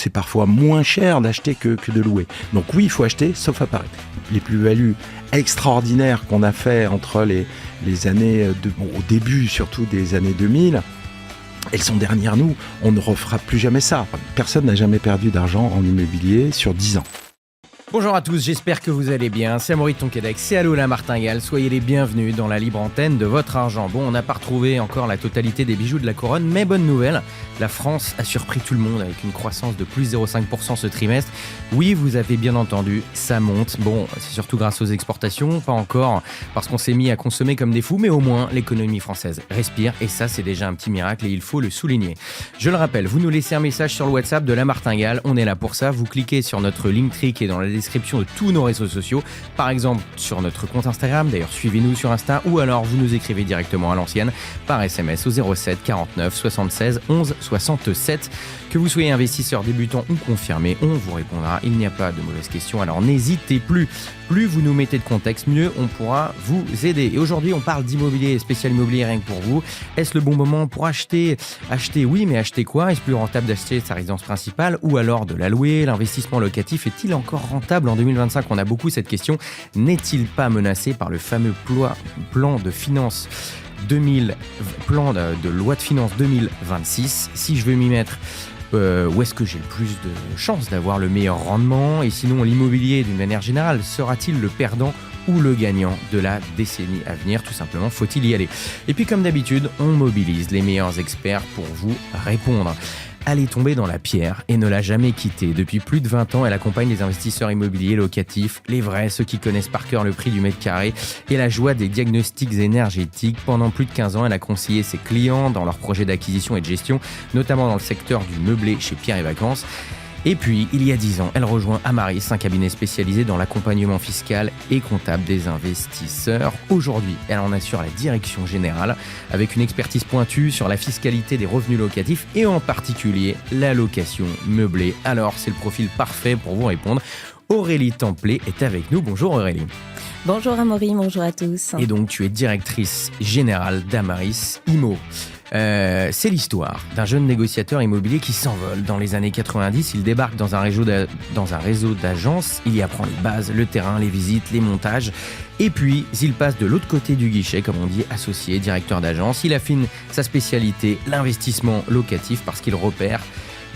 C'est parfois moins cher d'acheter que de louer. Donc oui, il faut acheter, sauf à Paris. Les plus-values extraordinaires qu'on a fait entre les années, au début surtout des années 2000, elles sont derrière nous. On ne refera plus jamais ça. Personne n'a jamais perdu d'argent en immobilier sur 10 ans. Bonjour à tous, j'espère que vous allez bien. C'est Amaury de Tonquédec, c'est Allô la Martingale. Soyez les bienvenus dans la libre antenne de votre argent. Bon, on n'a pas retrouvé encore la totalité des bijoux de la couronne, mais bonne nouvelle, la France a surpris tout le monde avec une croissance de plus 0,5% ce trimestre. Oui, vous avez bien entendu, ça monte. Bon, c'est surtout grâce aux exportations, pas encore parce qu'on s'est mis à consommer comme des fous, mais au moins l'économie française respire et ça c'est déjà un petit miracle et il faut le souligner. Je le rappelle, vous nous laissez un message sur le WhatsApp de la Martingale, on est là pour ça. Vous cliquez sur notre Linktree qui est dans la description de tous nos réseaux sociaux, par exemple sur notre compte Instagram, d'ailleurs suivez-nous sur Insta, ou alors vous nous écrivez directement à l'ancienne par SMS au 07 49 76 11 67. Que vous soyez investisseur débutant ou confirmé, on vous répondra, il n'y a pas de mauvaises questions, alors n'hésitez plus. Plus vous nous mettez de contexte, mieux on pourra vous aider. Et aujourd'hui, on parle d'immobilier, spécial immobilier rien que pour vous. Est-ce le bon moment pour acheter? Acheter, oui, mais acheter quoi? Est-ce plus rentable d'acheter sa résidence principale ou alors de la louer? L'investissement locatif est-il encore rentable en 2025? On a beaucoup cette question. N'est-il pas menacé par le fameux plan de finances plan de loi de finances 2026? Si je veux m'y mettre, où est-ce que j'ai le plus de chances d'avoir le meilleur rendement? Et sinon, l'immobilier, d'une manière générale, sera-t-il le perdant ou le gagnant de la décennie à venir? Tout simplement, faut-il y aller? Et puis, comme d'habitude, on mobilise les meilleurs experts pour vous répondre. Elle est tombée dans la pierre et ne l'a jamais quittée. Depuis plus de 20 ans, elle accompagne les investisseurs immobiliers locatifs, les vrais, ceux qui connaissent par cœur le prix du mètre carré et la joie des diagnostics énergétiques. Pendant plus de 15 ans, elle a conseillé ses clients dans leurs projets d'acquisition et de gestion, notamment dans le secteur du meublé chez Pierre et Vacances. Et puis, il y a 10 ans, elle rejoint Amaris, un cabinet spécialisé dans l'accompagnement fiscal et comptable des investisseurs. Aujourd'hui, elle en assure la direction générale avec une expertise pointue sur la fiscalité des revenus locatifs et en particulier la location meublée. Alors, c'est le profil parfait pour vous répondre. Aurélie Templet est avec nous. Bonjour Aurélie. Bonjour Amaury, bonjour à tous. Et donc, tu es directrice générale d'Amaris Immo. C'est l'histoire d'un jeune négociateur immobilier qui s'envole dans les années 90. Il débarque dans un réseau d'agences, il y apprend les bases, le terrain, les visites, les montages. Et puis, il passe de l'autre côté du guichet, comme on dit, associé, directeur d'agence. Il affine sa spécialité, l'investissement locatif, parce qu'il repère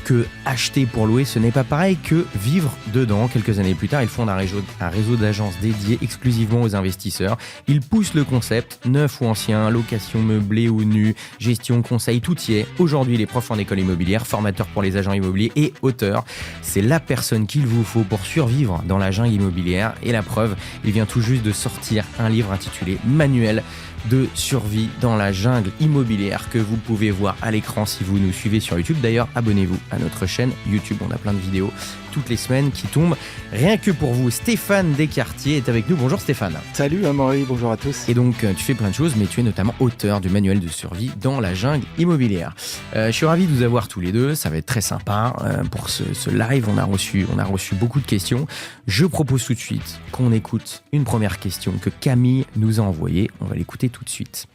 que acheter pour louer, ce n'est pas pareil que vivre dedans. Quelques années plus tard, ils fondent un réseau d'agences dédié exclusivement aux investisseurs. Ils poussent le concept, neuf ou ancien, location meublée ou nue, gestion, conseil, tout y est. Aujourd'hui, il est prof en école immobilière, formateur pour les agents immobiliers et auteur. C'est la personne qu'il vous faut pour survivre dans la jungle immobilière. Et la preuve, il vient tout juste de sortir un livre intitulé « Manuel de survie dans la jungle immobilière » que vous pouvez voir à l'écran si vous nous suivez sur YouTube. D'ailleurs, abonnez-vous à notre chaîne YouTube. On a plein de vidéos toutes les semaines qui tombent rien que pour vous. Stéphane Descartier est avec nous. Bonjour Stéphane. Salut Amaury, bonjour à tous. Et donc, tu fais plein de choses, mais tu es notamment auteur du manuel de survie dans la jungle immobilière. Je suis ravi de vous avoir tous les deux. Ça va être très sympa. Pour ce live, on a reçu beaucoup de questions. Je propose tout de suite qu'on écoute une première question que Camille nous a envoyée. On va l'écouter tout de suite.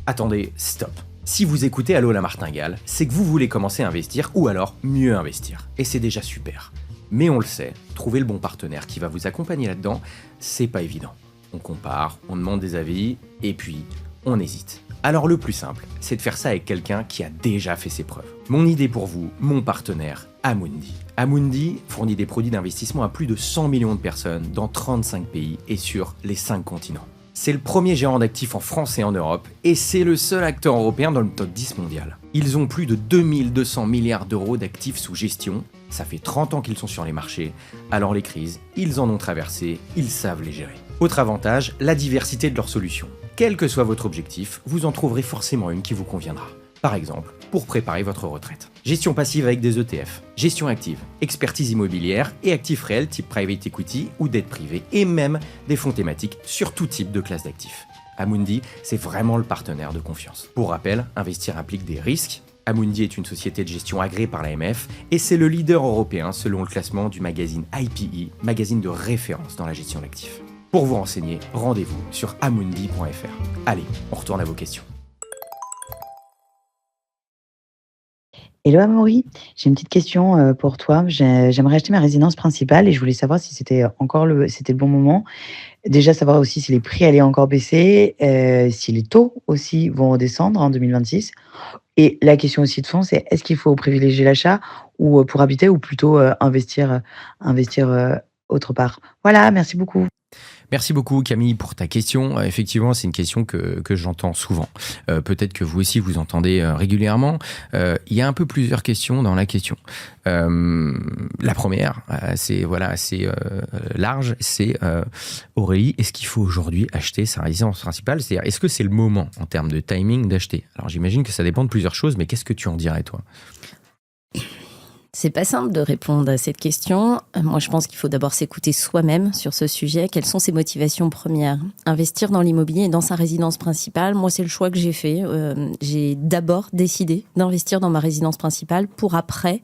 Attendez, stop. Si vous écoutez Allô la Martingale, c'est que vous voulez commencer à investir ou alors mieux investir. Et c'est déjà super. Mais on le sait, trouver le bon partenaire qui va vous accompagner là-dedans, c'est pas évident. On compare, on demande des avis, et puis on hésite. Alors le plus simple, c'est de faire ça avec quelqu'un qui a déjà fait ses preuves. Mon idée pour vous, mon partenaire, Amundi. Amundi fournit des produits d'investissement à plus de 100 millions de personnes dans 35 pays et sur les 5 continents. C'est le premier gérant d'actifs en France et en Europe, et c'est le seul acteur européen dans le top 10 mondial. Ils ont plus de 2200 milliards d'euros d'actifs sous gestion, ça fait 30 ans qu'ils sont sur les marchés, alors les crises, ils en ont traversé, ils savent les gérer. Autre avantage, la diversité de leurs solutions. Quel que soit votre objectif, vous en trouverez forcément une qui vous conviendra. Par exemple, pour préparer votre retraite. Gestion passive avec des ETF, gestion active, expertise immobilière et actifs réels type private equity ou dette privée et même des fonds thématiques sur tout type de classe d'actifs. Amundi, c'est vraiment le partenaire de confiance. Pour rappel, investir implique des risques. Amundi est une société de gestion agréée par l'AMF et c'est le leader européen selon le classement du magazine IPE, magazine de référence dans la gestion d'actifs. Pour vous renseigner, rendez-vous sur amundi.fr. Allez, on retourne à vos questions. Hello Amaury, j'ai une petite question pour toi. J'aimerais acheter ma résidence principale et je voulais savoir si c'était le bon moment. Déjà savoir aussi si les prix allaient encore baisser, si les taux aussi vont redescendre en 2026. Et la question aussi de fond, c'est est-ce qu'il faut privilégier l'achat ou pour habiter ou plutôt investir autre part. Voilà, merci beaucoup. Merci beaucoup Camille pour ta question. Effectivement, c'est une question que j'entends souvent. Peut-être que vous aussi vous entendez régulièrement. Il y a un peu plusieurs questions dans la question. La première, c'est assez large, c'est Aurélie, est-ce qu'il faut aujourd'hui acheter sa résidence principale? C'est-à-dire, est-ce que c'est le moment en termes de timing d'acheter? Alors j'imagine que ça dépend de plusieurs choses, mais qu'est-ce que tu en dirais toi? C'est pas simple de répondre à cette question. Moi, je pense qu'il faut d'abord s'écouter soi-même sur ce sujet. Quelles sont ses motivations premières? Investir dans l'immobilier et dans sa résidence principale, moi, c'est le choix que j'ai fait. J'ai d'abord décidé d'investir dans ma résidence principale pour après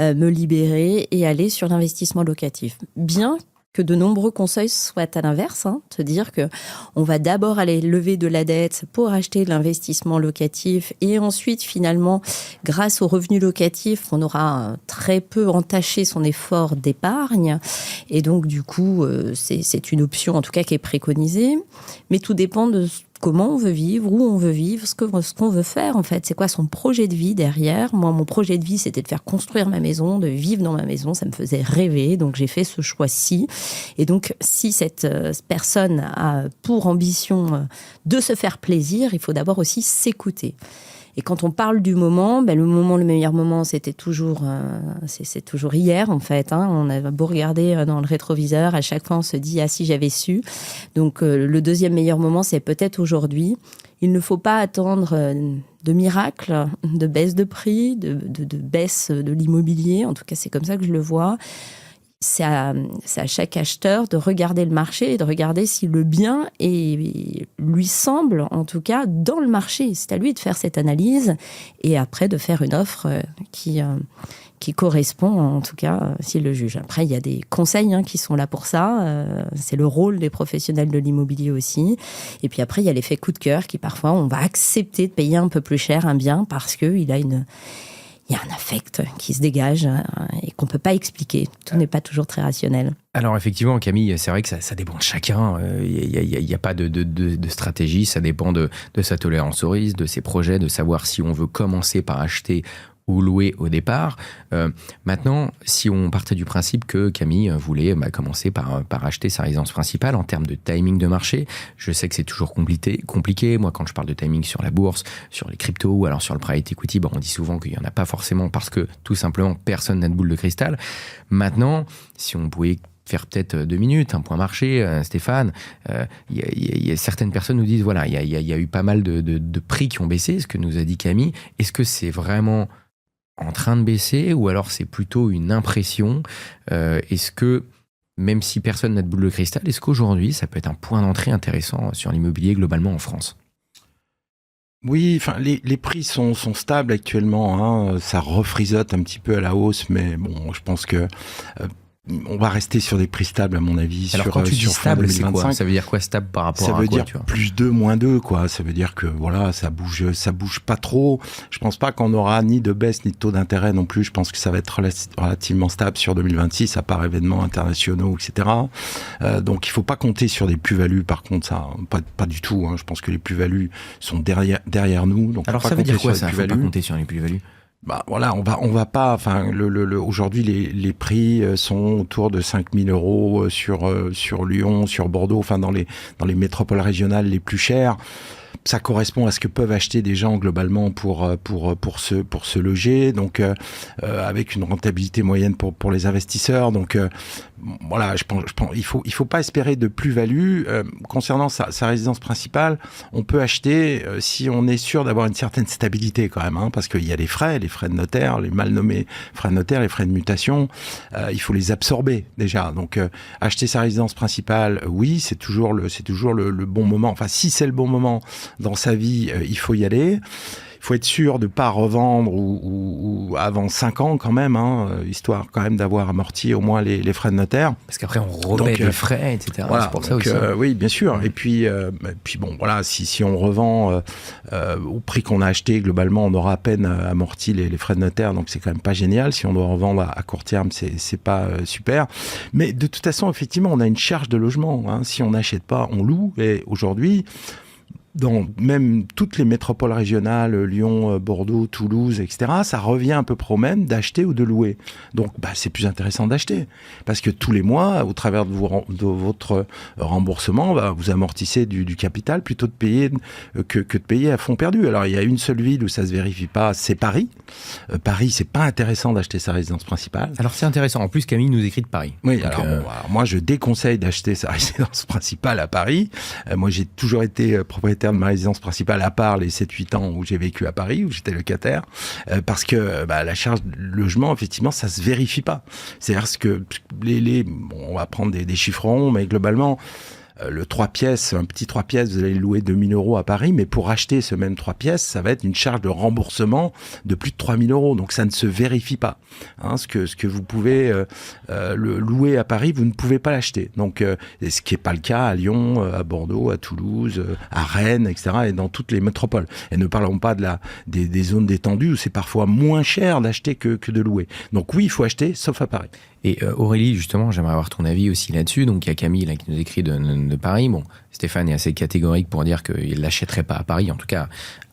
me libérer et aller sur l'investissement locatif. Bien que de nombreux conseils soient à l'inverse, te dire que on va d'abord aller lever de la dette pour acheter l'investissement locatif et ensuite finalement, grâce aux revenus locatifs, on aura très peu entaché son effort d'épargne et donc du coup, c'est une option en tout cas qui est préconisée, mais tout dépend de comment on veut vivre, où on veut vivre, ce qu'on veut faire en fait. C'est quoi son projet de vie derrière? Moi, mon projet de vie, c'était de faire construire ma maison, de vivre dans ma maison. Ça me faisait rêver, donc j'ai fait ce choix-ci. Et donc, si cette personne a pour ambition de se faire plaisir, il faut d'abord aussi s'écouter. Et quand on parle du moment, le meilleur moment, c'était toujours, c'est toujours hier en fait. On a beau regarder dans le rétroviseur, à chaque fois on se dit ah si j'avais su. Donc le deuxième meilleur moment, c'est peut-être aujourd'hui. Il ne faut pas attendre de miracles, de baisse de prix, de baisse de l'immobilier. En tout cas, c'est comme ça que je le vois. C'est à chaque acheteur de regarder le marché et de regarder si le bien lui semble, en tout cas, dans le marché. C'est à lui de faire cette analyse et après de faire une offre qui correspond, en tout cas, s'il le juge. Après, il y a des conseils qui sont là pour ça. C'est le rôle des professionnels de l'immobilier aussi. Et puis après, il y a l'effet coup de cœur qui, parfois, on va accepter de payer un peu plus cher un bien parce qu'il a il y a un affect qui se dégage et qu'on ne peut pas expliquer. Tout n'est pas toujours très rationnel. Alors effectivement, Camille, c'est vrai que ça dépend de chacun. Il n'y a pas de stratégie. Ça dépend de sa tolérance au risque, de ses projets, de savoir si on veut commencer par acheter ou louer au départ. Maintenant, si on partait du principe que Camille voulait commencer par acheter sa résidence principale, en termes de timing de marché, je sais que c'est toujours compliqué. Moi, quand je parle de timing sur la bourse, sur les cryptos ou alors sur le private equity, on dit souvent qu'il n'y en a pas forcément parce que tout simplement personne n'a de boule de cristal. Maintenant, si on pouvait faire peut-être 2 minutes, un point marché, Stéphane. Il y a certaines personnes nous disent, voilà, il y a eu pas mal de prix qui ont baissé, ce que nous a dit Camille. Est-ce que c'est vraiment en train de baisser ou alors c'est plutôt une impression? Est-ce que, même si personne n'a de boule de cristal, est-ce qu'aujourd'hui, ça peut être un point d'entrée intéressant sur l'immobilier globalement en France? Oui, enfin, les prix sont stables actuellement. Ça refrisote un petit peu à la hausse, mais bon, je pense que on va rester sur des prix stables, à mon avis. Alors, quand tu dis stable, c'est quoi? Ça veut dire quoi, stable par rapport à quoi? Ça veut dire plus 2, moins 2, quoi. Ça veut dire que, voilà, ça bouge pas trop. Je pense pas qu'on aura ni de baisse, ni de taux d'intérêt non plus. Je pense que ça va être relativement stable sur 2026, à part événements internationaux, etc. Donc, il faut pas compter sur des plus-values, par contre, ça, pas du tout. Je pense que les plus-values sont derrière nous. Donc, alors, ça veut dire quoi, ça? Faut pas compter sur les plus-values? Voilà, on va pas. Enfin, aujourd'hui, les prix sont autour de 5 000 euros sur Lyon, sur Bordeaux, enfin dans les métropoles régionales les plus chères. Ça correspond à ce que peuvent acheter des gens globalement pour se loger, donc avec une rentabilité moyenne pour les investisseurs. Donc voilà, je pense il faut pas espérer de plus-value concernant sa résidence principale. On peut acheter si on est sûr d'avoir une certaine stabilité quand même, parce qu'il y a les frais de notaire, les mal nommés frais de notaire, les frais de mutation. Il faut les absorber déjà. Donc acheter sa résidence principale, oui, c'est toujours le bon moment. Enfin, si c'est le bon moment dans sa vie, il faut y aller. faut être sûr de pas revendre ou avant 5 ans quand même, histoire quand même d'avoir amorti au moins les frais de notaire. Parce qu'après, on remet des frais, etc. Voilà, c'est pour ça aussi. Oui, bien sûr. Et puis bon, voilà, si on revend au prix qu'on a acheté, globalement, on aura à peine amorti les frais de notaire, donc c'est quand même pas génial. Si on doit revendre à court terme, c'est pas super. Mais de toute façon, effectivement, on a une charge de logement. Si on n'achète pas, on loue. Et aujourd'hui, dans même toutes les métropoles régionales, Lyon, Bordeaux, Toulouse, etc., ça revient à peu près au même d'acheter ou de louer. Donc, c'est plus intéressant d'acheter. Parce que tous les mois, au travers de votre remboursement, vous amortissez du capital plutôt de payer que de payer à fond perdu. Alors, il y a une seule ville où ça se vérifie pas, c'est Paris. Paris, c'est pas intéressant d'acheter sa résidence principale. Alors, c'est intéressant. En plus, Camille nous écrit de Paris. Oui, donc, alors moi, je déconseille d'acheter sa résidence principale à Paris. Moi, j'ai toujours été propriétaire de ma résidence principale, à part les 7-8 ans où j'ai vécu à Paris, où j'étais locataire, parce que la charge de logement, effectivement, ça se vérifie pas. C'est-à-dire que on va prendre des chiffres ronds, mais globalement, le 3 pièces, un petit 3 pièces, vous allez le louer 2 000 € à Paris, mais pour acheter ce même 3 pièces, ça va être une charge de remboursement de plus de 3 000 €. Donc ça ne se vérifie pas. Ce que vous pouvez le louer à Paris, vous ne pouvez pas l'acheter. Donc ce qui n'est pas le cas à Lyon, à Bordeaux, à Toulouse, à Rennes, etc., et dans toutes les métropoles. Et ne parlons pas des zones détendues où c'est parfois moins cher d'acheter que de louer. Donc oui, il faut acheter, sauf à Paris. Et Aurélie, justement, j'aimerais avoir ton avis aussi là-dessus. Donc, il y a Camille là, qui nous écrit de Paris. Bon, Stéphane est assez catégorique pour dire qu'il ne l'achèterait pas à Paris. En tout cas,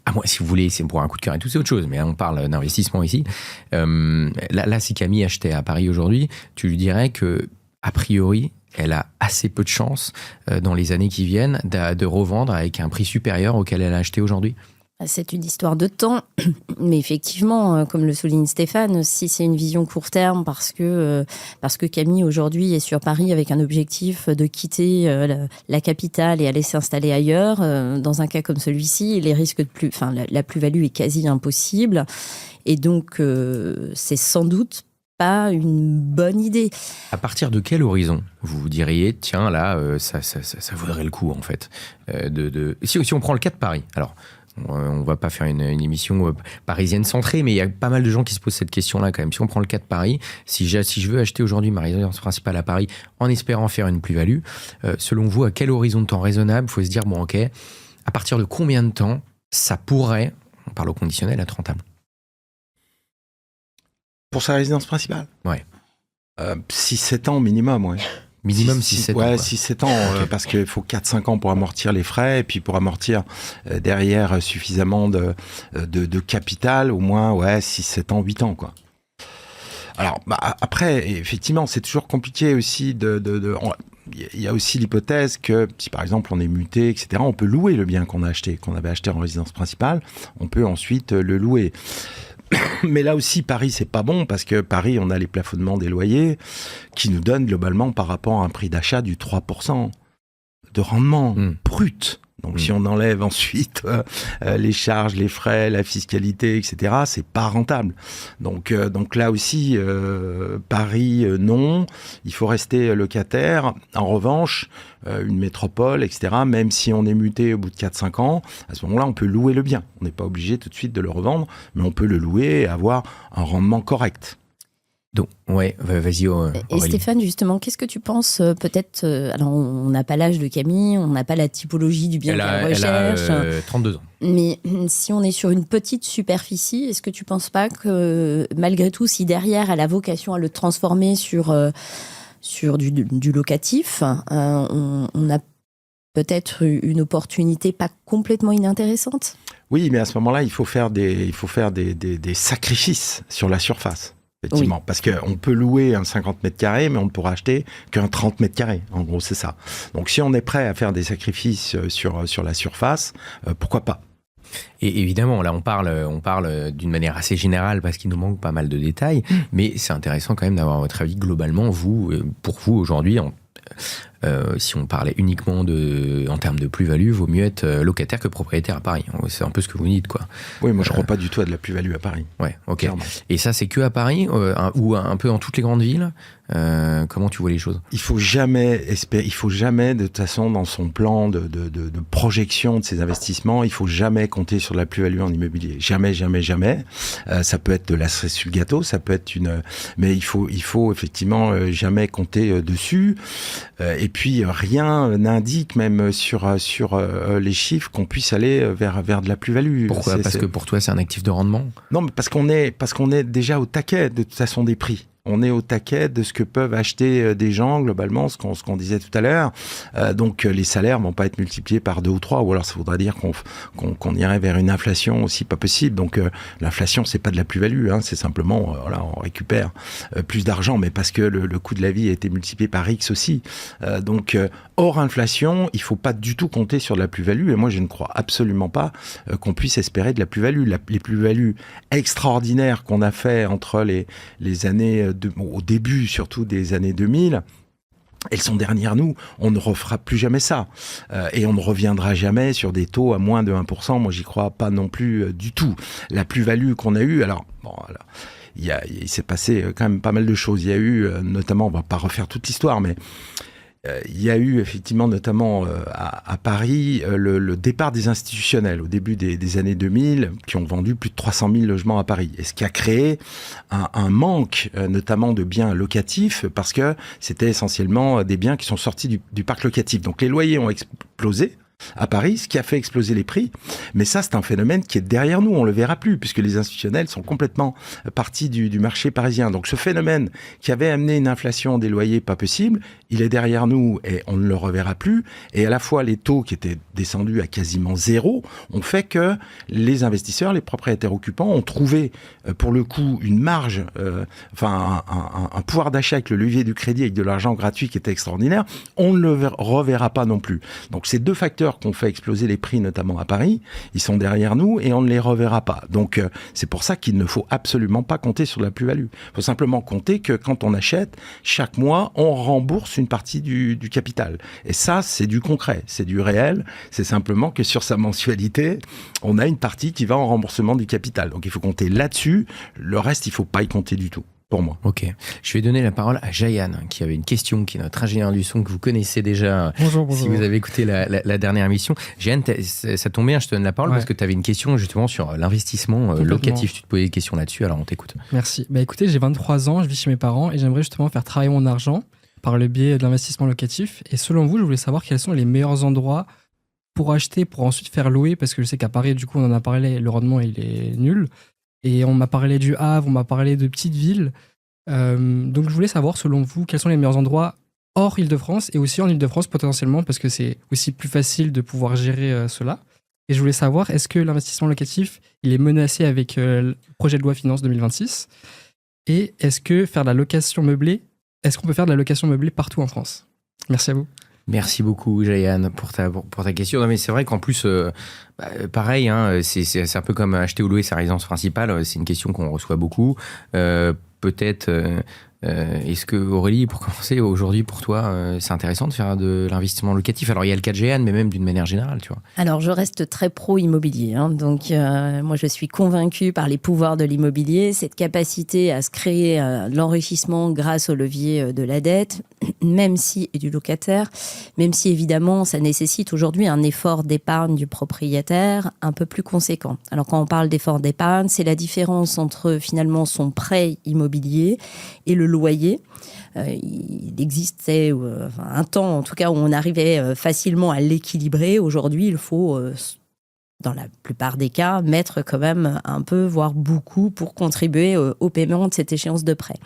à moi, si vous voulez, c'est pour un coup de cœur et tout, c'est autre chose. Mais là, on parle d'investissement ici. Là, si Camille achetait à Paris aujourd'hui, tu lui dirais que, a priori, elle a assez peu de chances dans les années qui viennent de revendre avec un prix supérieur auquel elle a acheté aujourd'hui. C'est une histoire de temps, mais effectivement, comme le souligne Stéphane, si c'est une vision court terme, parce que Camille aujourd'hui est sur Paris avec un objectif de quitter la capitale et aller s'installer ailleurs, dans un cas comme celui-ci, les risques la plus-value est quasi impossible, et donc c'est sans doute pas une bonne idée. À partir de quel horizon vous diriez, tiens, là, ça vaudrait le coup, en fait, si on prend le cas de Paris, alors. On va pas faire une émission parisienne centrée, mais il y a pas mal de gens qui se posent cette question-là quand même. Si on prend le cas de Paris, si je veux acheter aujourd'hui ma résidence principale à Paris en espérant faire une plus-value, selon vous, à quel horizon de temps raisonnable il faut se dire, bon ok, à partir de combien de temps ça pourrait, on parle au conditionnel, être rentable? Pour sa résidence principale? Ouais. 6-7 ans minimum, ouais. Minimum 6-7 ans. Ouais, 6-7 ans, parce qu'il faut 4-5 ans pour amortir les frais, et puis pour amortir derrière suffisamment de capital, au moins 6-7 ans, 8 ans, quoi. Alors, après, effectivement, c'est toujours compliqué aussi il y a aussi l'hypothèse que si par exemple on est muté, etc., on peut louer le bien qu'on avait acheté en résidence principale, on peut ensuite le louer. Mais là aussi, Paris, c'est pas bon, parce que Paris, on a les plafonnements des loyers qui nous donnent globalement par rapport à un prix d'achat du 3% de rendement brut. Donc si on enlève ensuite les charges, les frais, la fiscalité, etc., c'est pas rentable. Donc là aussi, Paris, non. Il faut rester locataire. En revanche, une métropole, etc., même si on est muté au bout de 4-5 ans, à ce moment-là, on peut louer le bien. On n'est pas obligé tout de suite de le revendre, mais on peut le louer et avoir un rendement correct. Donc, ouais, vas-y. Et Stéphane, justement, qu'est-ce que tu penses peut-être alors, on n'a pas l'âge de Camille, on n'a pas la typologie du bien qu'elle recherche. Elle a 32 ans. Mais si on est sur une petite superficie, est-ce que tu ne penses pas que, malgré tout, si derrière elle a vocation à le transformer sur du locatif, on a peut-être une opportunité pas complètement inintéressante? Oui, mais à ce moment-là, il faut faire des sacrifices sur la surface. Effectivement, oui. Parce qu'on peut louer un 50 mètres carrés, mais on ne pourra acheter qu'un 30 mètres carrés. En gros, c'est ça. Donc, si on est prêt à faire des sacrifices sur la surface, pourquoi pas? Et évidemment, là, on parle d'une manière assez générale parce qu'il nous manque pas mal de détails, mais c'est intéressant quand même d'avoir votre avis globalement, pour vous aujourd'hui, si on parlait uniquement en termes de plus-value, vaut mieux être locataire que propriétaire à Paris. C'est un peu ce que vous dites, quoi. Oui, moi je crois pas du tout à de la plus-value à Paris. Ouais, ok. Clairement. Et ça, c'est que à Paris ou un peu dans toutes les grandes villes. Comment tu vois les choses? Il faut jamais de toute façon dans son plan de projection de ses investissements, il faut jamais compter sur de la plus-value en immobilier. Jamais. Ça peut être de la cerise sur le gâteau, ça peut être mais il faut effectivement jamais compter dessus. Et puis rien n'indique même sur les chiffres qu'on puisse aller vers de la plus-value. Pourquoi? Parce que pour toi c'est un actif de rendement? Non, mais parce qu'on est déjà au taquet de toute façon des prix. On est au taquet de ce que peuvent acheter des gens, globalement, ce qu'on disait tout à l'heure. Donc, les salaires vont pas être multipliés par 2 ou 3, ou alors ça voudrait dire qu'on irait vers une inflation aussi pas possible. Donc, l'inflation, c'est pas de la plus-value, hein, c'est simplement, on récupère plus d'argent, mais parce que le coût de la vie a été multiplié par X aussi. Donc, hors inflation, il faut pas du tout compter sur de la plus-value, et moi, je ne crois absolument pas qu'on puisse espérer de la plus-value. Les plus-values extraordinaires qu'on a fait entre les années au début surtout des années 2000, elles sont derrière nous, on ne refera plus jamais ça. Et on ne reviendra jamais sur des taux à moins de 1%, moi j'y crois pas non plus du tout. La plus-value qu'on a eue, il s'est passé quand même pas mal de choses. Il y a eu, notamment, on va pas refaire toute l'histoire, mais il y a eu effectivement notamment à Paris le départ des institutionnels au début des années 2000 qui ont vendu plus de 300 000 logements à Paris, et ce qui a créé un manque notamment de biens locatifs parce que c'était essentiellement des biens qui sont sortis du parc locatif. Donc les loyers ont explosé à Paris, ce qui a fait exploser les prix. Mais ça, c'est un phénomène qui est derrière nous. On le verra plus, puisque les institutionnels sont complètement partis du marché parisien. Donc, ce phénomène qui avait amené une inflation des loyers pas possible, il est derrière nous et on ne le reverra plus. Et à la fois, les taux qui étaient descendus à quasiment zéro ont fait que les investisseurs, les propriétaires occupants ont trouvé, pour le coup, une marge, un pouvoir d'achat avec le levier du crédit, avec de l'argent gratuit qui était extraordinaire. On ne le reverra pas non plus. Donc, ces deux facteurs qui ont fait exploser les prix, notamment à Paris, ils sont derrière nous et on ne les reverra pas. Donc, c'est pour ça qu'il ne faut absolument pas compter sur la plus-value. Il faut simplement compter que quand on achète, chaque mois, on rembourse une partie du capital. Et ça, c'est du concret, c'est du réel. C'est simplement que sur sa mensualité, on a une partie qui va en remboursement du capital. Donc, il faut compter là-dessus. Le reste, il ne faut pas y compter du tout. Pour moi. Ok. Je vais donner la parole à Jayan, qui avait une question, qui est notre ingénieur du son, que vous connaissez déjà. Bonjour. Si vous avez écouté la dernière émission. Jayan, ça tombe bien, je te donne la parole parce que tu avais une question justement sur l'investissement locatif. Tu te posais des questions là-dessus, alors on t'écoute. Merci. Écoutez, j'ai 23 ans, je vis chez mes parents et j'aimerais justement faire travailler mon argent par le biais de l'investissement locatif. Et selon vous, je voulais savoir quels sont les meilleurs endroits pour acheter, pour ensuite faire louer, parce que je sais qu'à Paris, du coup, on en a parlé, le rendement, il est nul. Et on m'a parlé du Havre, on m'a parlé de petites villes. Donc je voulais savoir, selon vous, quels sont les meilleurs endroits hors Île-de-France et aussi en Île-de-France potentiellement, parce que c'est aussi plus facile de pouvoir gérer cela. Et je voulais savoir, est-ce que l'investissement locatif, il est menacé avec le projet de loi Finances 2026? Et est-ce que faire de la location meublée, est-ce qu'on peut faire de la location meublée partout en France? Merci à vous. Merci beaucoup, Jayan, pour ta question. Non, mais c'est vrai qu'en plus, pareil, hein, c'est un peu comme acheter ou louer sa résidence principale. C'est une question qu'on reçoit beaucoup. Peut-être, est-ce que, Aurélie, pour commencer, aujourd'hui, pour toi, c'est intéressant de faire de l'investissement locatif? Alors, il y a le cas de Jayan, mais même d'une manière générale, tu vois. Alors, je reste très pro-immobilier. Donc, moi, je suis convaincue par les pouvoirs de l'immobilier, cette capacité à se créer de l'enrichissement grâce au levier de la dette, et du locataire, même si, évidemment, ça nécessite aujourd'hui un effort d'épargne du propriétaire un peu plus conséquent. Alors, quand on parle d'effort d'épargne, c'est la différence entre, finalement, son prêt immobilier et le loyer. Il existait un temps, en tout cas, où on arrivait facilement à l'équilibrer. Aujourd'hui, il faut, dans la plupart des cas, mettre quand même un peu, voire beaucoup, pour contribuer au paiement de cette échéance de prêt.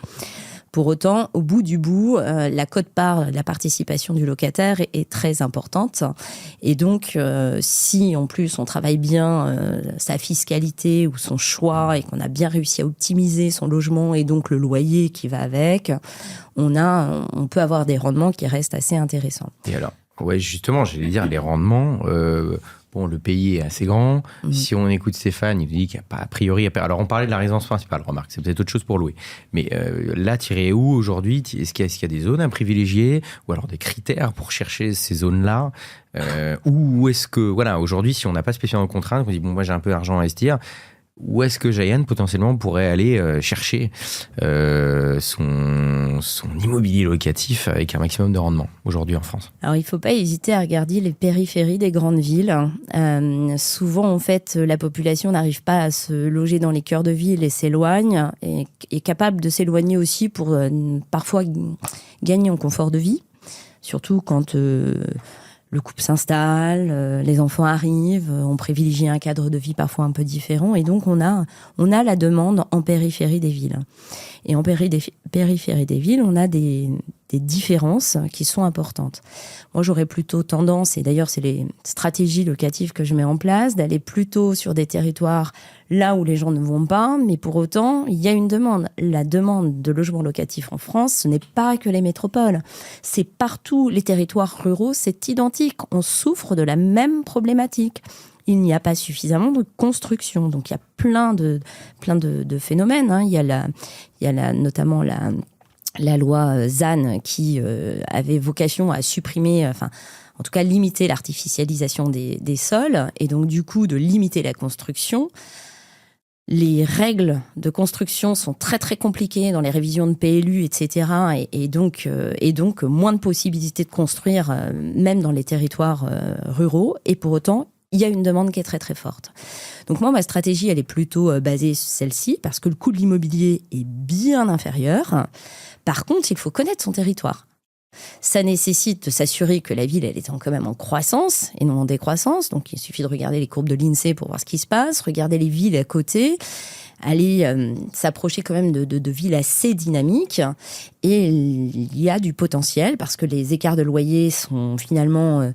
Pour autant, au bout du bout, la quote-part de la participation du locataire est très importante. Et donc, si en plus on travaille bien sa fiscalité ou son choix et qu'on a bien réussi à optimiser son logement et donc le loyer qui va avec, on peut avoir des rendements qui restent assez intéressants. Et alors, Ouais, justement, j'allais dire les rendements. Bon, le pays est assez grand. Si on écoute Stéphane, il nous dit qu'il n'y a pas a priori. Alors, on parlait de la résidence principale. Remarque, c'est peut-être autre chose pour louer. Mais là, tirer où aujourd'hui ? Est-ce qu'il y a des zones à privilégier ou alors des critères pour chercher ces zones-là ? Ou est-ce que, voilà, aujourd'hui, si on n'a pas spécialement de contraintes, on dit bon, moi j'ai un peu d'argent à investir. Où est-ce que Jayan potentiellement pourrait aller chercher son immobilier locatif avec un maximum de rendement aujourd'hui en France ? Alors, il ne faut pas hésiter à regarder les périphéries des grandes villes. Souvent, en fait, la population n'arrive pas à se loger dans les cœurs de ville et s'éloigne, et est capable de s'éloigner aussi pour parfois gagner en confort de vie, surtout quand le couple s'installe, les enfants arrivent, on privilégie un cadre de vie parfois un peu différent, et donc on a la demande en périphérie des villes. Et en périphérie des villes, on a des différences qui sont importantes. Moi, j'aurais plutôt tendance, et d'ailleurs c'est les stratégies locatives que je mets en place, d'aller plutôt sur des territoires là où les gens ne vont pas, mais pour autant, il y a une demande. La demande de logement locatif en France, ce n'est pas que les métropoles. C'est partout, les territoires ruraux, c'est identique. On souffre de la même problématique. Il n'y a pas suffisamment de construction. Donc, il y a plein de phénomènes. Hein. Il y a notamment la loi ZAN qui avait vocation à supprimer, en tout cas limiter l'artificialisation des sols, et donc du coup de limiter la construction. Les règles de construction sont très très compliquées dans les révisions de PLU, etc. Et donc moins de possibilités de construire, même dans les territoires ruraux. Et pour autant, il y a une demande qui est très très forte. Donc moi, ma stratégie, elle est plutôt basée sur celle-ci, parce que le coût de l'immobilier est bien inférieur. Par contre, il faut connaître son territoire. Ça nécessite de s'assurer que la ville, elle est quand même en croissance et non en décroissance. Donc, il suffit de regarder les courbes de l'INSEE pour voir ce qui se passe, regarder les villes à côté, aller s'approcher quand même de villes assez dynamiques. Et il y a du potentiel parce que les écarts de loyer sont finalement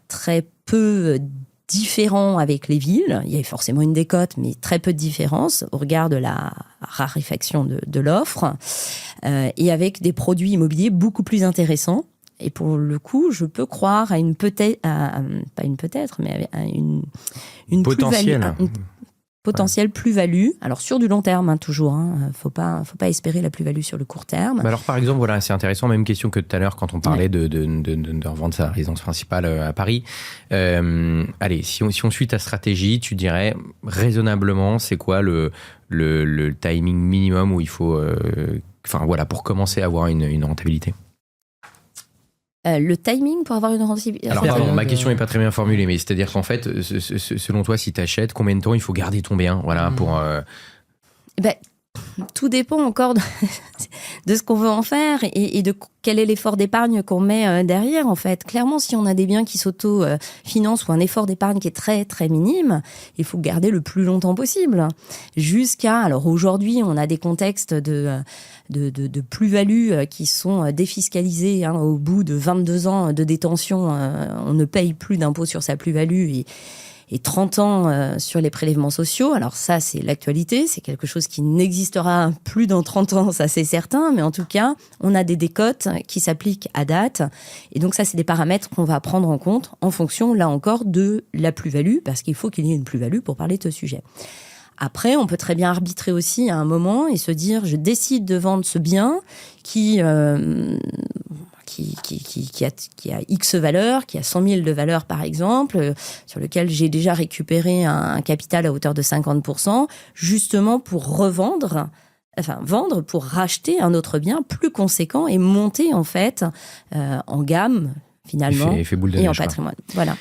très peu différents avec les villes. Il y a forcément une décote, mais très peu de différence au regard de la raréfaction de l'offre, et avec des produits immobiliers beaucoup plus intéressants. Et pour le coup, je peux croire à une potentielle plus-value. Alors sur du long terme, hein, toujours. Hein, faut pas espérer la plus-value sur le court terme. Alors par exemple, voilà, c'est intéressant. Même question que tout à l'heure quand on parlait de revendre sa résidence principale à Paris. Allez, si on suit ta stratégie, tu dirais raisonnablement, c'est quoi le timing minimum où il faut, pour commencer à avoir une rentabilité? Le timing pour avoir une rentabilité. Alors pardon, ma question n'est pas très bien formulée, mais c'est-à-dire qu'en fait, selon toi, si tu achètes, combien de temps il faut garder ton bien, pour... Tout dépend encore de ce qu'on veut en faire et de quel est l'effort d'épargne qu'on met derrière, en fait. Clairement, si on a des biens qui s'auto-financent ou un effort d'épargne qui est très, très minime, il faut garder le plus longtemps possible. Alors aujourd'hui, on a des contextes de plus-value qui sont défiscalisés, hein, au bout de 22 ans de détention. On ne paye plus d'impôt sur sa plus-value et 30 ans sur les prélèvements sociaux. Alors ça, c'est l'actualité, c'est quelque chose qui n'existera plus dans 30 ans, ça c'est certain, mais en tout cas, on a des décotes qui s'appliquent à date, et donc ça, c'est des paramètres qu'on va prendre en compte en fonction, là encore, de la plus-value, parce qu'il faut qu'il y ait une plus-value pour parler de ce sujet. Après, on peut très bien arbitrer aussi à un moment et se dire, je décide de vendre ce bien qui a X valeur, qui a 100 000 de valeur par exemple, sur lequel j'ai déjà récupéré un capital à hauteur de 50%, justement pour vendre pour racheter un autre bien plus conséquent et monter en fait en gamme finalement et en patrimoine. Voilà.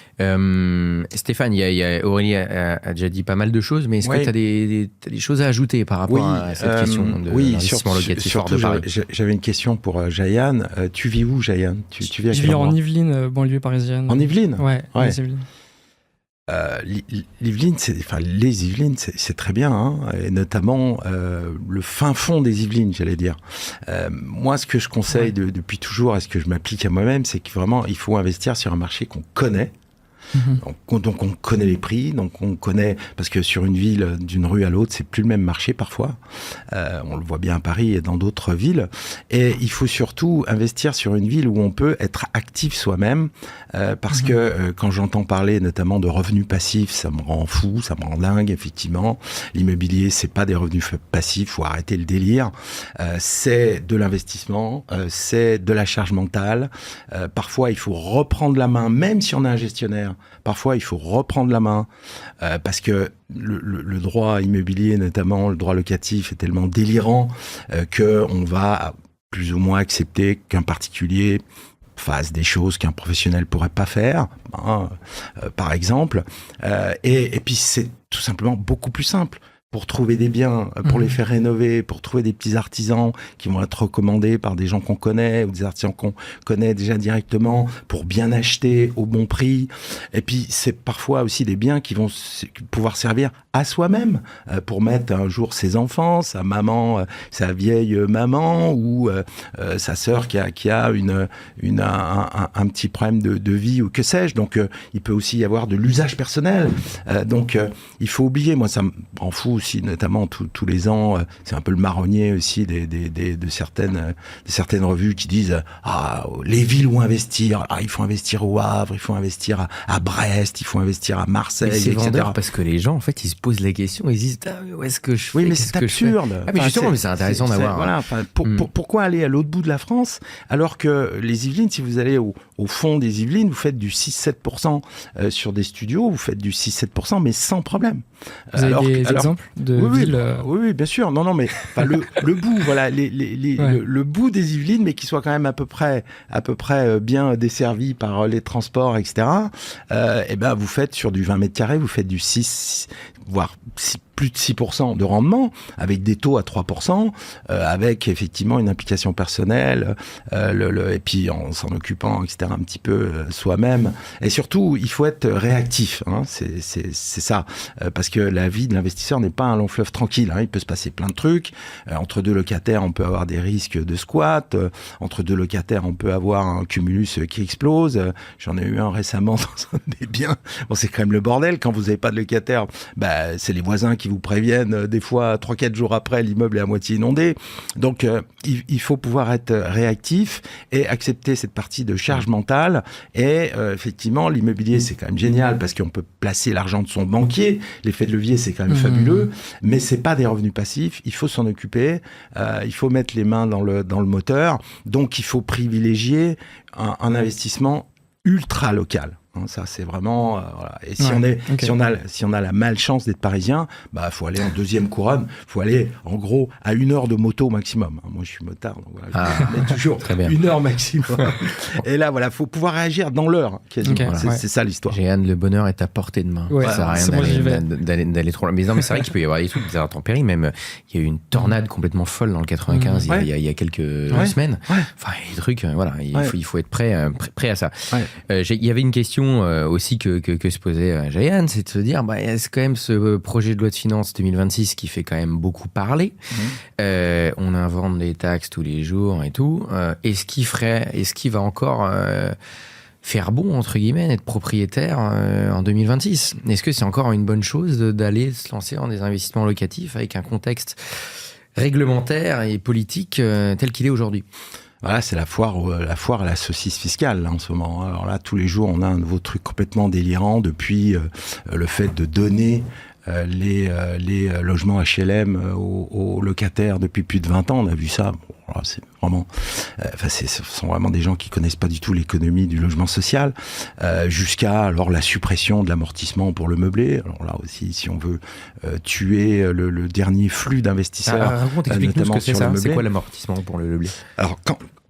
Stéphane, Aurélie a déjà dit pas mal de choses, mais est-ce que tu as des choses à ajouter par rapport à cette question de l'investissement locatif surtout, de Paris? J'avais une question pour Jayan. Tu vis où, Jayan? Tu vis à Je quel vis endroit? en Yvelines, banlieue parisienne. En Yvelines? Ouais. Les Yvelines. L'Yvelines, les Yvelines, c'est très bien, hein, et notamment le fin fond des Yvelines, j'allais dire. Moi, ce que je conseille depuis toujours, et ce que je m'applique à moi-même, c'est que vraiment, il faut investir sur un marché qu'on connaît, Donc on connaît les prix, donc on connaît, parce que sur une ville, d'une rue à l'autre, c'est plus le même marché parfois. On le voit bien à Paris et dans d'autres villes. Et il faut surtout investir sur une ville où on peut être actif soi-même, parce que quand j'entends parler notamment de revenus passifs, ça me rend fou, ça me rend dingue, effectivement. L'immobilier, c'est pas des revenus passifs, faut arrêter le délire. C'est de l'investissement, c'est de la charge mentale. Parfois, il faut reprendre la main, même si on est un gestionnaire. Parfois, il faut reprendre la main, parce que le droit immobilier, notamment le droit locatif, est tellement délirant qu'on va plus ou moins accepter qu'un particulier fasse des choses qu'un professionnel pourrait pas faire, par exemple. Et puis, c'est tout simplement beaucoup plus simple. Pour trouver des biens, pour les faire rénover, pour trouver des petits artisans qui vont être recommandés par des gens qu'on connaît ou des artisans qu'on connaît déjà directement, pour bien acheter au bon prix. Et puis, c'est parfois aussi des biens qui vont pouvoir servir à soi-même, pour mettre un jour ses enfants, sa maman, sa vieille maman, ou sa sœur qui a un petit problème de vie, ou que sais-je. Donc, il peut aussi y avoir de l'usage personnel. Donc, il faut oublier, moi, ça me rend fou aussi, notamment tous les ans, c'est un peu le marronnier aussi de certaines revues qui disent les villes où investir, il faut investir au Havre, il faut investir à Brest, il faut investir à Marseille, mais c'est etc. vendeur parce que les gens, en fait, ils se posent la question, ils se disent où est-ce que je fais, oui, mais c'est absurde. Mais justement, mais c'est intéressant d'avoir. Voilà, pourquoi aller à l'autre bout de la France alors que les Yvelines, si vous allez au fond des Yvelines, vous faites du 6-7% sur des studios, vous faites du 6-7%, mais sans problème. Vous avez des exemples de villes oui, bien sûr. Non, mais le bout, voilà, le bout des Yvelines, mais qui soit quand même à peu près bien desservi par les transports, etc. Et ben, vous faites sur du 20 mètres carrés, vous faites du 6, voire plus de 6% de rendement, avec des taux à 3%, avec effectivement une implication personnelle, et puis en s'en occupant, etc., un petit peu soi-même. Et surtout, il faut être réactif, c'est ça, parce que la vie de l'investisseur n'est pas un long fleuve tranquille, il peut se passer plein de trucs. Entre deux locataires, on peut avoir des risques de squat. Entre deux locataires, on peut avoir un cumulus qui explose. J'en ai eu un récemment dans un des biens. Bon, c'est quand même le bordel. Quand vous n'avez pas de locataire, c'est les voisins qui vous préviennent, des fois 3-4 jours après, l'immeuble est à moitié inondé. Donc, il faut pouvoir être réactif et accepter cette partie de charge mentale. Et effectivement, l'immobilier, c'est quand même génial parce qu'on peut placer l'argent de son banquier. L'effet de levier, c'est quand même fabuleux. Mais c'est pas des revenus passifs. Il faut s'en occuper. Il faut mettre les mains dans le moteur. Donc, il faut privilégier un investissement ultra local. Ça, c'est vraiment voilà. Et si on a la malchance d'être parisien, faut aller en deuxième couronne. Faut aller en gros à 1 heure de moto au maximum. Moi, je suis motard, donc voilà, je mets toujours 1 heure maximum. Et là, voilà, faut pouvoir réagir dans l'heure. C'est ça l'histoire. Jehan, le bonheur est à portée de main. Ça sert à rien d'aller trop loin. Mais non, mais c'est vrai qu'il peut y avoir des trucs, des intempéries. Même, il y a eu une tornade complètement folle dans le 95 il y a quelques semaines. Enfin, des trucs, voilà, il faut être prêt à ça. Il y avait une question aussi que se posait Jehan, c'est de se dire est-ce quand même ce projet de loi de finances 2026 qui fait quand même beaucoup parler, on invente des taxes tous les jours et tout, est-ce qu'il va encore faire bon entre guillemets d'être propriétaire en 2026? Est-ce que c'est encore une bonne chose d'aller se lancer dans des investissements locatifs avec un contexte réglementaire et politique tel qu'il est aujourd'hui? Voilà, c'est la foire à la saucisse fiscale là, en ce moment. Alors là, tous les jours, on a un nouveau truc complètement délirant depuis le fait de donner les logements HLM aux locataires depuis plus de 20 ans. On a vu ça. Bon, c'est vraiment, ce sont vraiment des gens qui connaissent pas du tout l'économie du logement social, jusqu'à alors la suppression de l'amortissement pour le meublé. Alors là aussi, si on veut tuer le dernier flux d'investisseurs, explique-nous ce que c'est ça. C'est quoi l'amortissement pour le meublé? Alors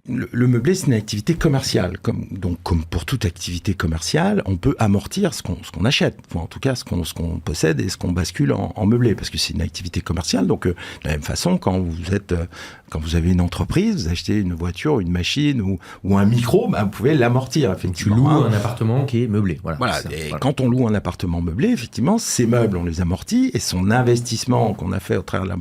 le meublé, c'est une activité commerciale. Comme pour toute activité commerciale, on peut amortir ce qu'on achète, ou en tout cas ce qu'on possède et ce qu'on bascule en meublé, parce que c'est une activité commerciale. Donc, de la même façon, quand vous avez une entreprise, vous achetez une voiture, une machine ou un micro, vous pouvez l'amortir. Effectivement. Donc, tu loues un appartement qui est meublé. Voilà. Quand on loue un appartement meublé, effectivement, ces meubles, on les amortit, et son investissement qu'on a fait au travers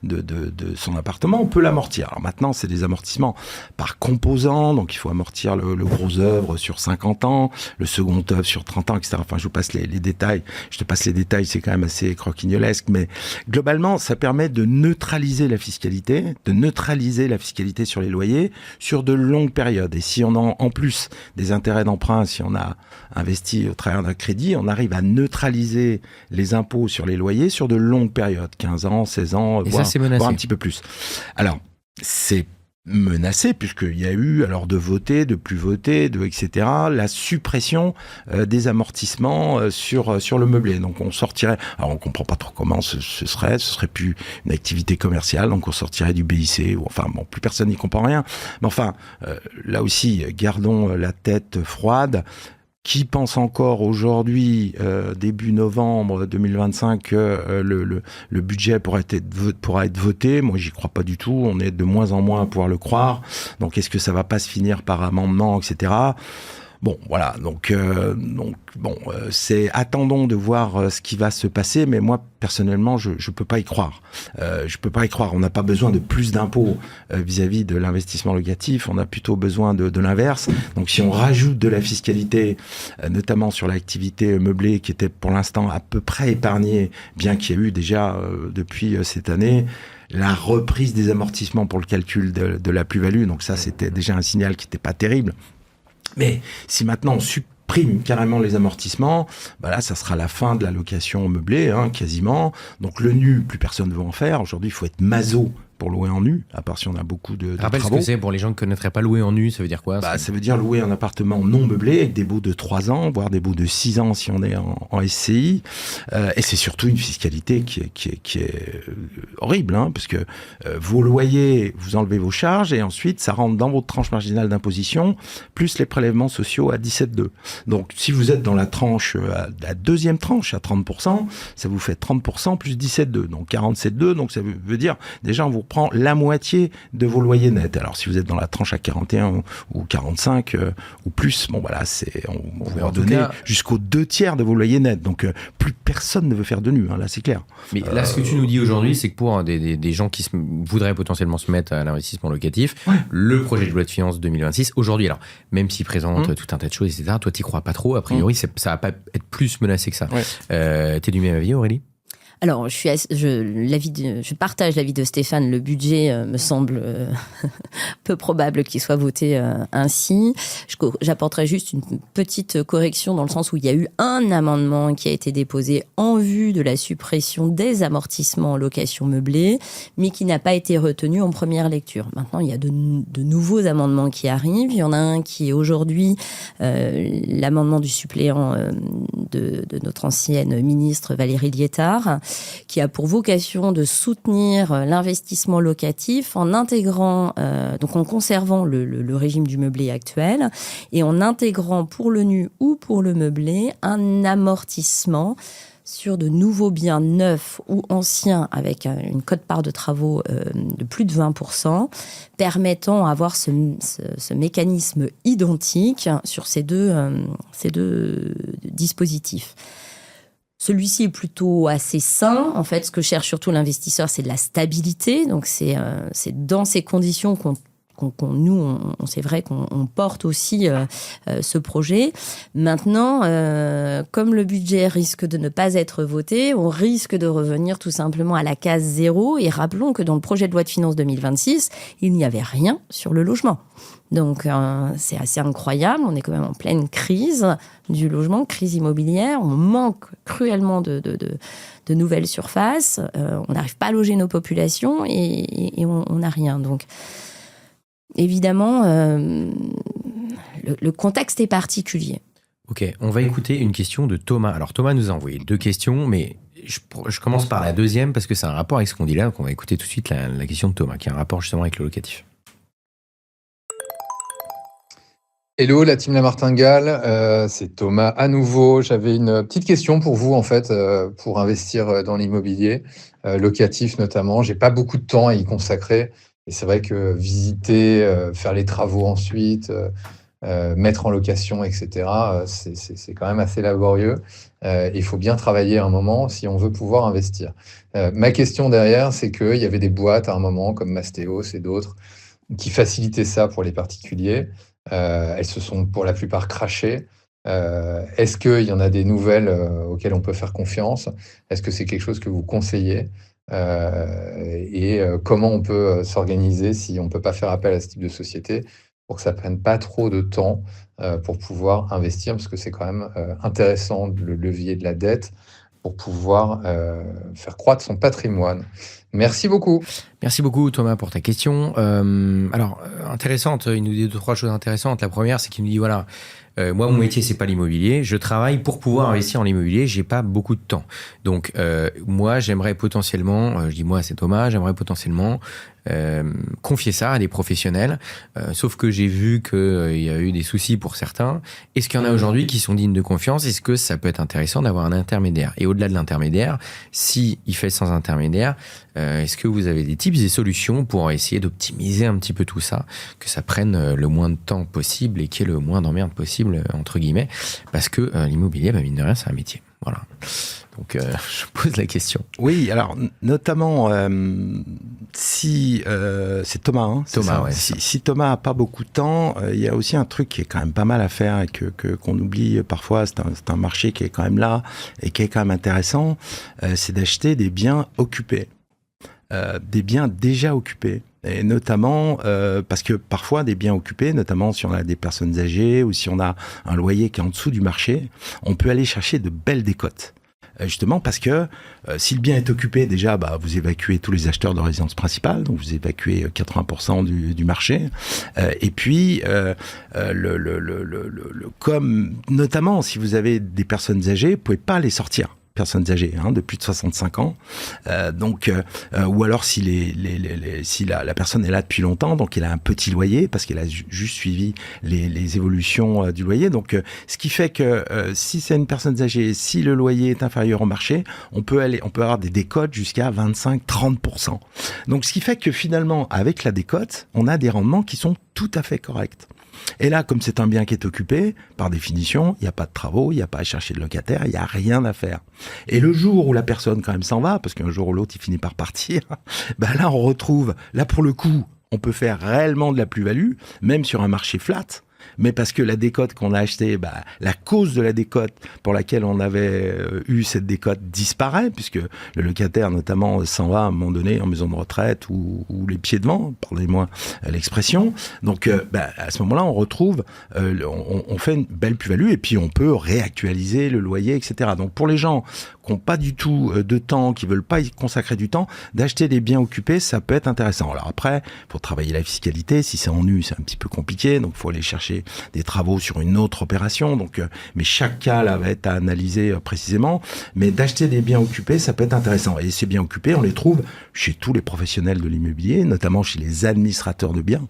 de son appartement, on peut l'amortir. Alors maintenant, c'est des amortissements par composants, donc il faut amortir le gros œuvre sur 50 ans, le second œuvre sur 30 ans, etc. Enfin, je vous passe les détails. Je te passe les détails, c'est quand même assez croquignolesque, mais globalement, ça permet de neutraliser la fiscalité sur les loyers sur de longues périodes. Et si on a en plus des intérêts d'emprunt, si on a investi au travers d'un crédit, on arrive à neutraliser les impôts sur les loyers sur de longues périodes, 15 ans, 16 ans, Et voire, ça, c'est menacé. voire un petit peu plus. Alors, c'est menacé puisqu'il y a eu, alors de voter, de plus voter, etc., la suppression des amortissements sur le meublé. Donc on sortirait, alors on comprend pas trop comment ce serait plus une activité commerciale, donc on sortirait du BIC, ou enfin bon, plus personne n'y comprend rien. Mais enfin, là aussi, gardons la tête froide. Qui pense encore aujourd'hui, début novembre 2025, que le budget pourra être voté? Moi, j'y crois pas du tout. On est de moins en moins à pouvoir le croire. Donc, est-ce que ça va pas se finir par amendement, etc. Bon, voilà. Donc, c'est attendons de voir ce qui va se passer. Mais moi, personnellement, je peux pas y croire. Je peux pas y croire. On n'a pas besoin de plus d'impôts vis-à-vis de l'investissement locatif. On a plutôt besoin de l'inverse. Donc, si on rajoute de la fiscalité, notamment sur l'activité meublée, qui était pour l'instant à peu près épargnée, bien qu'il y ait eu déjà depuis cette année la reprise des amortissements pour le calcul de la plus-value. Donc ça, c'était déjà un signal qui n'était pas terrible. Mais si maintenant on supprime carrément les amortissements, bah là, ça sera la fin de la location meublée, quasiment. Donc le nu, plus personne ne veut en faire. Aujourd'hui, il faut être maso pour louer en nu, à part si on a beaucoup de Rappelle travaux. ce que c'est pour les gens qui ne connaîtraient pas louer en nu, ça veut dire quoi? Ça veut dire louer un appartement non meublé avec des baux de 3 ans, voire des baux de 6 ans si on est en SCI. Et c'est surtout une fiscalité qui est horrible, parce que vos loyers, vous enlevez vos charges et ensuite ça rentre dans votre tranche marginale d'imposition, plus les prélèvements sociaux à 17,2. Donc si vous êtes dans la tranche, la deuxième tranche à 30%, ça vous fait 30% plus 17,2, donc 47,2. Donc ça veut dire déjà on vous prend la moitié de vos loyers nets. Alors si vous êtes dans la tranche à 41 ou 45 ou plus, bon voilà, on vous va donner jusqu'aux 2/3 de vos loyers nets. Donc plus personne ne veut faire de nu, là c'est clair. Mais là, ce que tu nous dis aujourd'hui, c'est que pour des gens qui voudraient potentiellement se mettre à l'investissement locatif, le projet de loi de finances 2026, aujourd'hui, alors, même s'il présente tout un tas de choses, etc., toi, t'y crois pas trop, a priori, ça va pas être plus menacé que ça. T'es du même avis, Aurélie? Alors, je partage l'avis de Stéphane. Le budget me semble peu probable qu'il soit voté ainsi. J'apporterai juste une petite correction dans le sens où il y a eu un amendement qui a été déposé en vue de la suppression des amortissements en location meublée, mais qui n'a pas été retenu en première lecture. Maintenant, il y a de nouveaux amendements qui arrivent. Il y en a un qui est aujourd'hui l'amendement du suppléant de notre ancienne ministre Valérie Liétard, qui a pour vocation de soutenir l'investissement locatif en intégrant, donc en conservant le régime du meublé actuel et en intégrant pour le nu ou pour le meublé un amortissement sur de nouveaux biens neufs ou anciens avec une quote-part de travaux de plus de 20%, permettant d'avoir ce mécanisme identique sur ces deux dispositifs. Celui-ci est plutôt assez sain. En fait, ce que cherche surtout l'investisseur, c'est de la stabilité. Donc, c'est dans ces conditions c'est vrai qu'on porte aussi ce projet. Maintenant, comme le budget risque de ne pas être voté, on risque de revenir tout simplement à la case zéro. Et rappelons que dans le projet de loi de finances 2026, il n'y avait rien sur le logement. Donc, c'est assez incroyable. On est quand même en pleine crise du logement, crise immobilière. On manque cruellement de nouvelles surfaces. On n'arrive pas à loger nos populations et on n'a rien. Donc, évidemment, le contexte est particulier. Ok, on va écouter une question de Thomas. Alors, Thomas nous a envoyé 2 questions, mais je commence par la deuxième parce que c'est un rapport avec ce qu'on dit là. Donc, on va écouter tout de suite la question de Thomas, qui a un rapport justement avec le locatif. Hello, la team La Martingale, c'est Thomas à nouveau. J'avais une petite question pour vous, en fait, pour investir dans l'immobilier, locatif notamment. J'ai pas beaucoup de temps à y consacrer. Et c'est vrai que visiter, faire les travaux ensuite, mettre en location, etc., c'est quand même assez laborieux. Il faut bien travailler à un moment si on veut pouvoir investir. Ma question derrière, c'est qu'il y avait des boîtes à un moment, comme Mastéos et d'autres, qui facilitaient ça pour les particuliers. Elles se sont pour la plupart crashées. Est-ce qu'il y en a des nouvelles auxquelles on peut faire confiance? Est-ce que c'est quelque chose que vous conseillez? Comment on peut s'organiser si on ne peut pas faire appel à ce type de société pour que ça ne prenne pas trop de temps pour pouvoir investir, parce que c'est quand même intéressant le levier de la dette pour pouvoir faire croître son patrimoine. Merci beaucoup. Merci beaucoup Thomas pour ta question. Intéressante, il nous dit 2-3 choses intéressantes. La première, c'est qu'il nous dit voilà, moi mon métier c'est pas l'immobilier, je travaille pour pouvoir investir en immobilier, j'ai pas beaucoup de temps. Donc moi j'aimerais potentiellement, je dis moi c'est Thomas, j'aimerais potentiellement confier ça à des professionnels, sauf que j'ai vu qu'il y a eu des soucis pour certains. Est-ce qu'il y en a aujourd'hui qui sont dignes de confiance? Est-ce que ça peut être intéressant d'avoir un intermédiaire? Et au-delà de l'intermédiaire, si il fait sans intermédiaire, est-ce que vous avez des tips, des solutions pour essayer d'optimiser un petit peu tout ça, que ça prenne le moins de temps possible et qu'il y ait le moins d'emmerde possible, entre guillemets, parce que l'immobilier, mine de rien, c'est un métier. Voilà. Donc, je pose la question. Oui, alors, notamment, si c'est Thomas, hein, c'est Thomas, ça. ouais. Si Thomas n'a pas beaucoup de temps, il y a aussi un truc qui est quand même pas mal à faire et qu'on oublie parfois. C'est un marché qui est quand même là et qui est quand même intéressant. C'est d'acheter des biens occupés, des biens déjà occupés. Et notamment parce que parfois des biens occupés, notamment si on a des personnes âgées ou si on a un loyer qui est en dessous du marché, on peut aller chercher de belles décotes. Justement parce que si le bien est occupé, déjà, vous évacuez tous les acheteurs de résidence principale, donc vous évacuez 80% du marché. Et puis, comme notamment si vous avez des personnes âgées, vous pouvez pas les sortir. Personnes âgées, de plus de 65 ans. Ou alors si la personne est là depuis longtemps, donc elle a un petit loyer parce qu'elle a juste suivi les évolutions du loyer. Donc, ce qui fait que si c'est une personne âgée, si le loyer est inférieur au marché, on peut avoir des décotes jusqu'à 25-30%. Donc, ce qui fait que finalement, avec la décote, on a des rendements qui sont tout à fait corrects. Et là, comme c'est un bien qui est occupé, par définition, il n'y a pas de travaux, il n'y a pas à chercher de locataire, il n'y a rien à faire. Et le jour où la personne quand même s'en va, parce qu'un jour ou l'autre, il finit par partir, là, on retrouve, là pour le coup, on peut faire réellement de la plus-value, même sur un marché flat, mais parce que la décote qu'on a achetée, la cause de la décote pour laquelle on avait eu cette décote disparaît, puisque le locataire notamment s'en va à un moment donné en maison de retraite ou les pieds devant, pardonnez-moi l'expression. Donc à ce moment-là, on retrouve, on fait une belle plus-value et puis on peut réactualiser le loyer, etc. Donc pour les gens qui n'ont pas du tout de temps, qui veulent pas y consacrer du temps, d'acheter des biens occupés, ça peut être intéressant. Alors après, pour travailler la fiscalité, si c'est en nu, c'est un petit peu compliqué, donc il faut aller chercher des travaux sur une autre opération. Donc, mais chaque cas là va être à analyser précisément. Mais d'acheter des biens occupés, ça peut être intéressant. Et ces biens occupés, on les trouve chez tous les professionnels de l'immobilier, notamment chez les administrateurs de biens.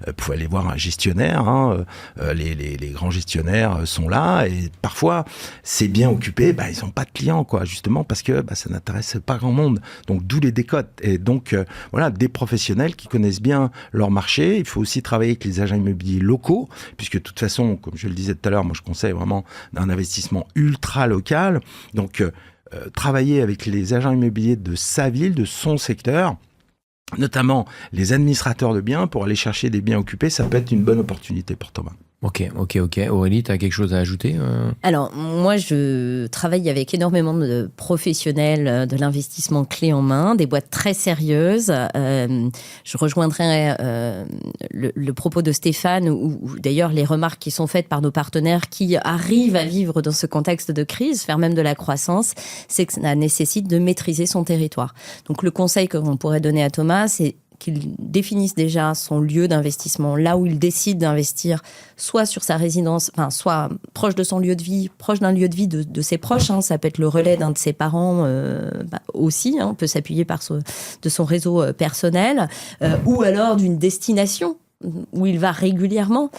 Vous pouvez aller voir un gestionnaire, les grands gestionnaires sont là et parfois ces biens occupés, ils n'ont pas de clients, quoi, justement parce que ça n'intéresse pas grand monde. Donc d'où les décotes. Et donc voilà, des professionnels qui connaissent bien leur marché. Il faut aussi travailler avec les agents immobiliers locaux, puisque de toute façon, comme je le disais tout à l'heure, moi je conseille vraiment un investissement ultra local. Donc travailler avec les agents immobiliers de sa ville, de son secteur, notamment les administrateurs de biens, pour aller chercher des biens occupés, ça peut être une bonne opportunité pour Thomas. Ok. Aurélie, tu as quelque chose à ajouter Alors, moi, je travaille avec énormément de professionnels de l'investissement clé en main, des boîtes très sérieuses. Je rejoindrai le propos de Stéphane, ou d'ailleurs les remarques qui sont faites par nos partenaires qui arrivent à vivre dans ce contexte de crise, faire même de la croissance, c'est que ça nécessite de maîtriser son territoire. Donc, le conseil que l'on pourrait donner à Thomas, c'est qu'il définisse déjà son lieu d'investissement, là où il décide d'investir, soit sur sa résidence, soit proche de son lieu de vie, proche d'un lieu de vie de ses proches. Ça peut être le relais d'un de ses parents aussi. On peut s'appuyer de son réseau personnel, ou alors d'une destination où il va régulièrement.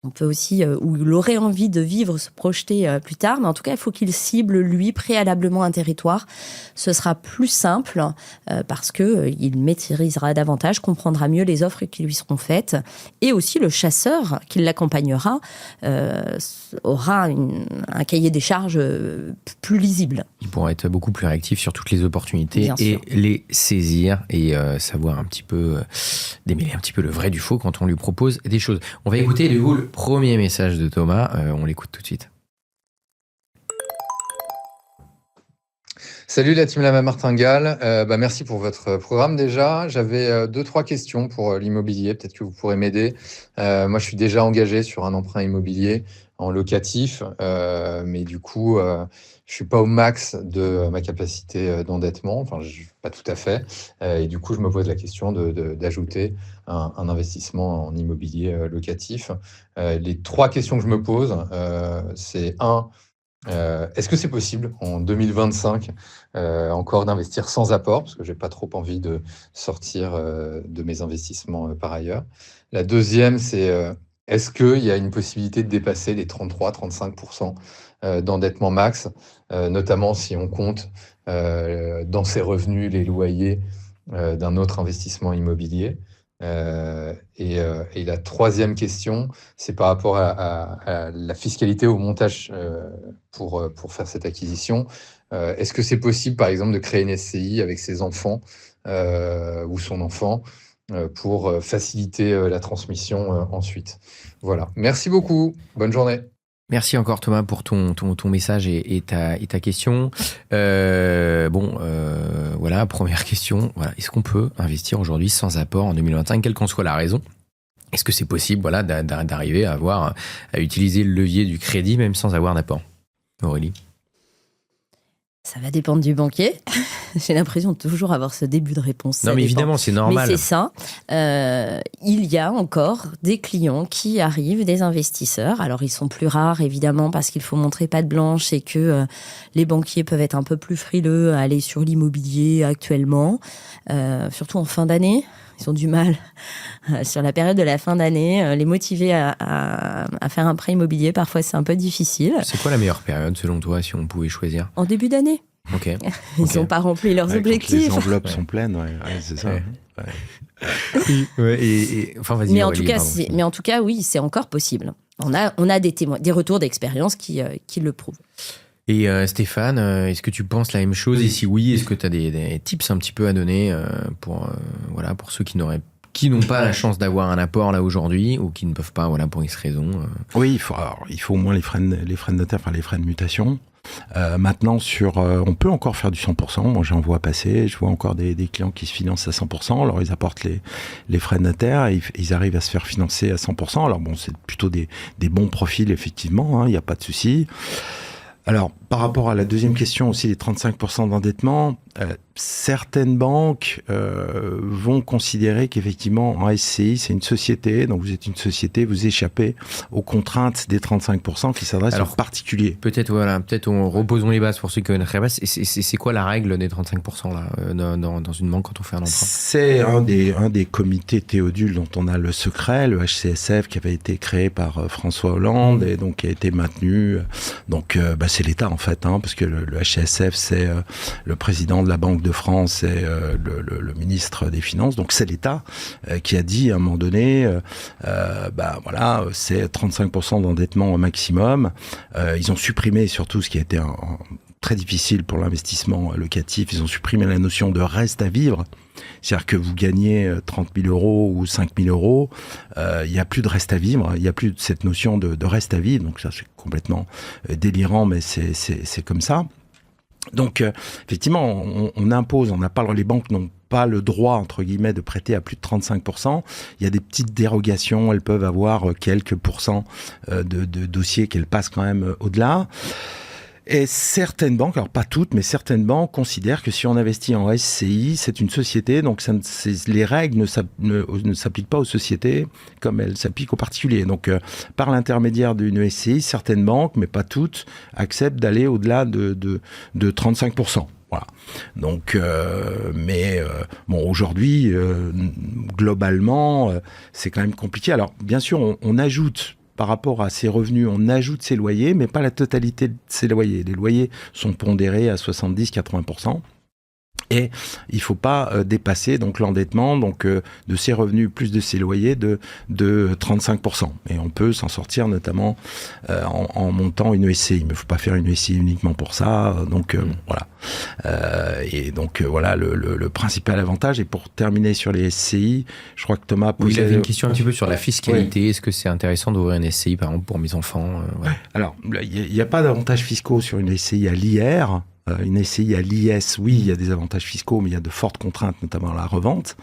On peut aussi, ou il aurait envie de vivre, se projeter plus tard, mais en tout cas, il faut qu'il cible, lui, préalablement un territoire. Ce sera plus simple parce qu'il maîtrisera davantage, comprendra mieux les offres qui lui seront faites. Et aussi, le chasseur qui l'accompagnera aura un cahier des charges plus lisible. Il pourra être beaucoup plus réactif sur toutes les opportunités Bien et sûr. les saisir et savoir un petit peu démêler un petit peu le vrai du faux quand on lui propose des choses. On va écouter du coup le premier message de Thomas. On l'écoute tout de suite. Salut la team La Martingale, merci pour votre programme déjà. J'avais 2-3 questions pour l'immobilier, peut-être que vous pourrez m'aider. Moi je suis déjà engagé sur un emprunt immobilier en locatif, mais du coup je suis pas au max de ma capacité d'endettement, enfin pas tout à fait, et du coup je me pose la question d'ajouter un investissement en immobilier locatif. Les 3 questions que je me pose, c'est est-ce que c'est possible en 2025 encore d'investir sans apport, parce que j'ai pas trop envie de sortir de mes investissements par ailleurs. La deuxième, c'est est-ce qu'il y a une possibilité de dépasser les 33-35% d'endettement max, notamment si on compte dans ses revenus les loyers d'un autre investissement immobilier. Et la troisième question, c'est par rapport à la fiscalité au montage pour faire cette acquisition. Est-ce que c'est possible, par exemple, de créer une SCI avec ses enfants ou son enfant pour faciliter la transmission ensuite? Voilà. Merci beaucoup. Bonne journée. Merci encore Thomas pour ton message et ta question. Voilà, première question. Voilà, est-ce qu'on peut investir aujourd'hui sans apport en 2025, quelle qu'en soit la raison? Est-ce que c'est possible, voilà, d'arriver à utiliser le levier du crédit même sans avoir d'apport? Aurélie? Ça va dépendre du banquier. J'ai l'impression de toujours avoir ce début de réponse. Non, mais dépend. évidemment, c'est normal. Mais c'est ça. Il y a encore des clients qui arrivent, des investisseurs. Alors, ils sont plus rares, évidemment, parce qu'il faut montrer patte blanche et que les banquiers peuvent être un peu plus frileux à aller sur l'immobilier actuellement, surtout en fin d'année. Ils ont du mal sur la période de la fin d'année. Les motiver à faire un prêt immobilier, parfois, c'est un peu difficile. C'est quoi la meilleure période, selon toi, si on pouvait choisir? En début d'année. Ok. Ils n'ont pas rempli leurs objectifs. Les enveloppes sont pleines, c'est ça. Ouais. Enfin, vas-y. Mais Aurélie, en tout cas, oui, c'est encore possible. On a des témoins, des retours d'expérience qui le prouvent. Et Stéphane, est-ce que tu penses la même chose? Et si oui, est-ce que tu as des tips un petit peu à donner pour ceux qui n'ont pas la chance d'avoir un apport là aujourd'hui ou qui ne peuvent pas, voilà, pour X raisons? Oui, il faut au moins les frais de notaire, enfin les frais de mutation. Maintenant, on peut encore faire du 100%. Moi, j'en vois passer. Je vois encore des clients qui se financent à 100%. Alors, ils apportent les frais de notaire et ils arrivent à se faire financer à 100%. Alors, bon, c'est plutôt des bons profils, effectivement. Il n'y a pas de souci. Alors, par rapport à la deuxième question aussi, les 35% d'endettement, certaines banques vont considérer qu'effectivement, en SCI, c'est une société, donc vous êtes une société, vous échappez aux contraintes des 35% qui s'adressent aux particuliers. Peut-être reposons les bases pour ceux qui connaîtraient pas. C'est quoi la règle des 35% là, dans une banque quand on fait un emprunt? C'est un des comités Théodule dont on a le secret, le HCSF, qui avait été créé par François Hollande et donc qui a été maintenu. Donc, c'est l'État en fait, parce que le HCSF, c'est le président de la Banque de France et le ministre des Finances. Donc c'est l'État qui a dit à un moment donné, c'est 35% d'endettement au maximum. Ils ont supprimé surtout ce qui a été très difficile pour l'investissement locatif. Ils ont supprimé la notion de reste à vivre. C'est-à-dire que vous gagnez 30 000 euros ou 5 000 euros, il n'y a plus de reste à vivre, il n'y a plus cette notion de reste à vivre. Donc ça, c'est complètement délirant, mais c'est comme ça. Donc, effectivement, on impose, les banques n'ont pas le droit, entre guillemets, de prêter à plus de 35%. Il y a des petites dérogations, elles peuvent avoir quelques pourcents de dossiers qu'elles passent quand même au-delà. Et certaines banques, alors pas toutes, mais certaines banques considèrent que si on investit en SCI, c'est une société, donc les règles ne s'appliquent pas aux sociétés comme elles s'appliquent aux particuliers. Donc, par l'intermédiaire d'une SCI, certaines banques, mais pas toutes, acceptent d'aller au-delà de 35%. Voilà. Donc, aujourd'hui, globalement, c'est quand même compliqué. Alors, bien sûr, on ajoute par rapport à ses revenus, on ajoute ses loyers, mais pas la totalité de ses loyers. Les loyers sont pondérés à 70-80%. Et il ne faut pas dépasser donc l'endettement de ses revenus plus de ses loyers de 35%. Et on peut s'en sortir notamment en montant une SCI. Mais il ne faut pas faire une SCI uniquement pour ça. Voilà. Voilà le principal avantage. Et pour terminer sur les SCI, je crois que Thomas posait... Oui, il avait une question un petit peu sur la fiscalité. Oui. Est-ce que c'est intéressant d'ouvrir une SCI, par exemple, pour mes enfants Alors, il n'y a pas d'avantages fiscaux sur une SCI à l'IR. Une SCI à l'IS, oui, il y a des avantages fiscaux, mais il y a de fortes contraintes, notamment à la revente.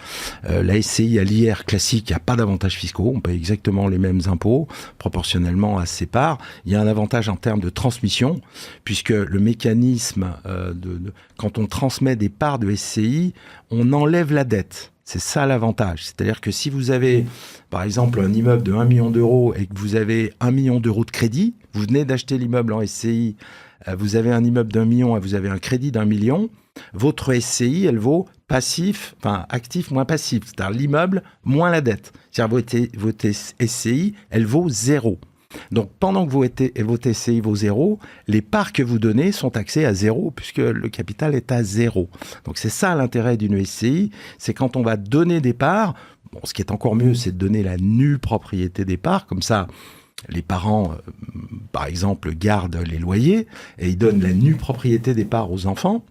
La SCI à l'IR classique, il n'y a pas d'avantages fiscaux. On paye exactement les mêmes impôts, proportionnellement à ses parts. Il y a un avantage en termes de transmission, puisque le mécanisme, quand on transmet des parts de SCI, on enlève la dette. C'est ça l'avantage. C'est-à-dire que si vous avez, par exemple, un immeuble de 1 million d'euros et que vous avez 1 million d'euros de crédit, vous venez d'acheter l'immeuble en SCI, vous avez un immeuble d'1 million et vous avez un crédit d'1 million, votre SCI, elle vaut actif moins passif, c'est-à-dire l'immeuble moins la dette. C'est-à-dire votre SCI, elle vaut 0. Donc, pendant que votre SCI vaut 0, les parts que vous donnez sont taxées à 0 puisque le capital est à 0. Donc, c'est ça l'intérêt d'une SCI, c'est quand on va donner des parts, ce qui est encore mieux, c'est de donner la nue propriété des parts, comme ça, les parents, par exemple, gardent les loyers et ils donnent la nue propriété des parts aux enfants.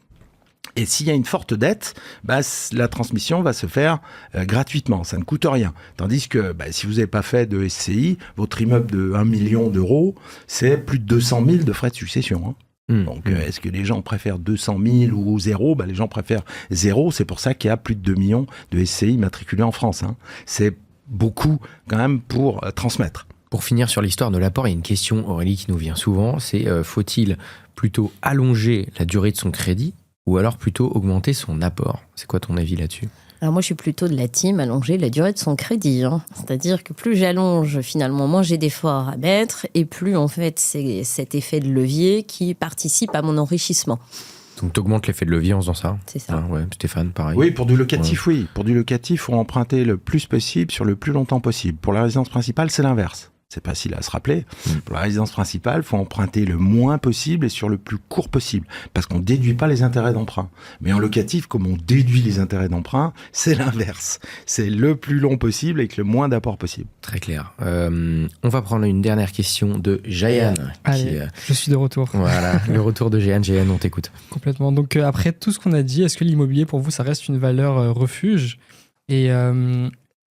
Et s'il y a une forte dette, la transmission va se faire gratuitement, ça ne coûte rien. Tandis que si vous n'avez pas fait de SCI, votre immeuble de 1 million d'euros, c'est plus de 200 000 de frais de succession. Donc, est-ce que les gens préfèrent 200 000 ou 0 ? Les gens préfèrent 0, c'est pour ça qu'il y a plus de 2 millions de SCI matriculés en France. C'est beaucoup quand même pour transmettre. Pour finir sur l'histoire de l'apport, il y a une question, Aurélie, qui nous vient souvent, c'est faut-il plutôt allonger la durée de son crédit ou alors plutôt augmenter son apport ? C'est quoi ton avis là-dessus ? Alors moi, je suis plutôt de la team allonger la durée de son crédit. C'est-à-dire que plus j'allonge, finalement, moins j'ai d'efforts à mettre et plus, en fait, c'est cet effet de levier qui participe à mon enrichissement. Donc, tu augmentes l'effet de levier en faisant ça ? C'est ça. Ouais, Stéphane, pareil. Oui, pour du locatif, oui. Pour du locatif, il faut emprunter le plus possible sur le plus longtemps possible. Pour la résidence principale, c'est l'inverse. C'est facile à se rappeler. Pour la résidence principale, il faut emprunter le moins possible et sur le plus court possible, parce qu'on ne déduit pas les intérêts d'emprunt. Mais en locatif, comme on déduit les intérêts d'emprunt, c'est l'inverse. C'est le plus long possible avec le moins d'apport possible. Très clair. On va prendre une dernière question de Jayan. Allez, je suis de retour. Voilà, le retour de Jayan. Jayan, on t'écoute. Complètement. Donc après tout ce qu'on a dit, est-ce que l'immobilier, pour vous, ça reste une valeur refuge ? Et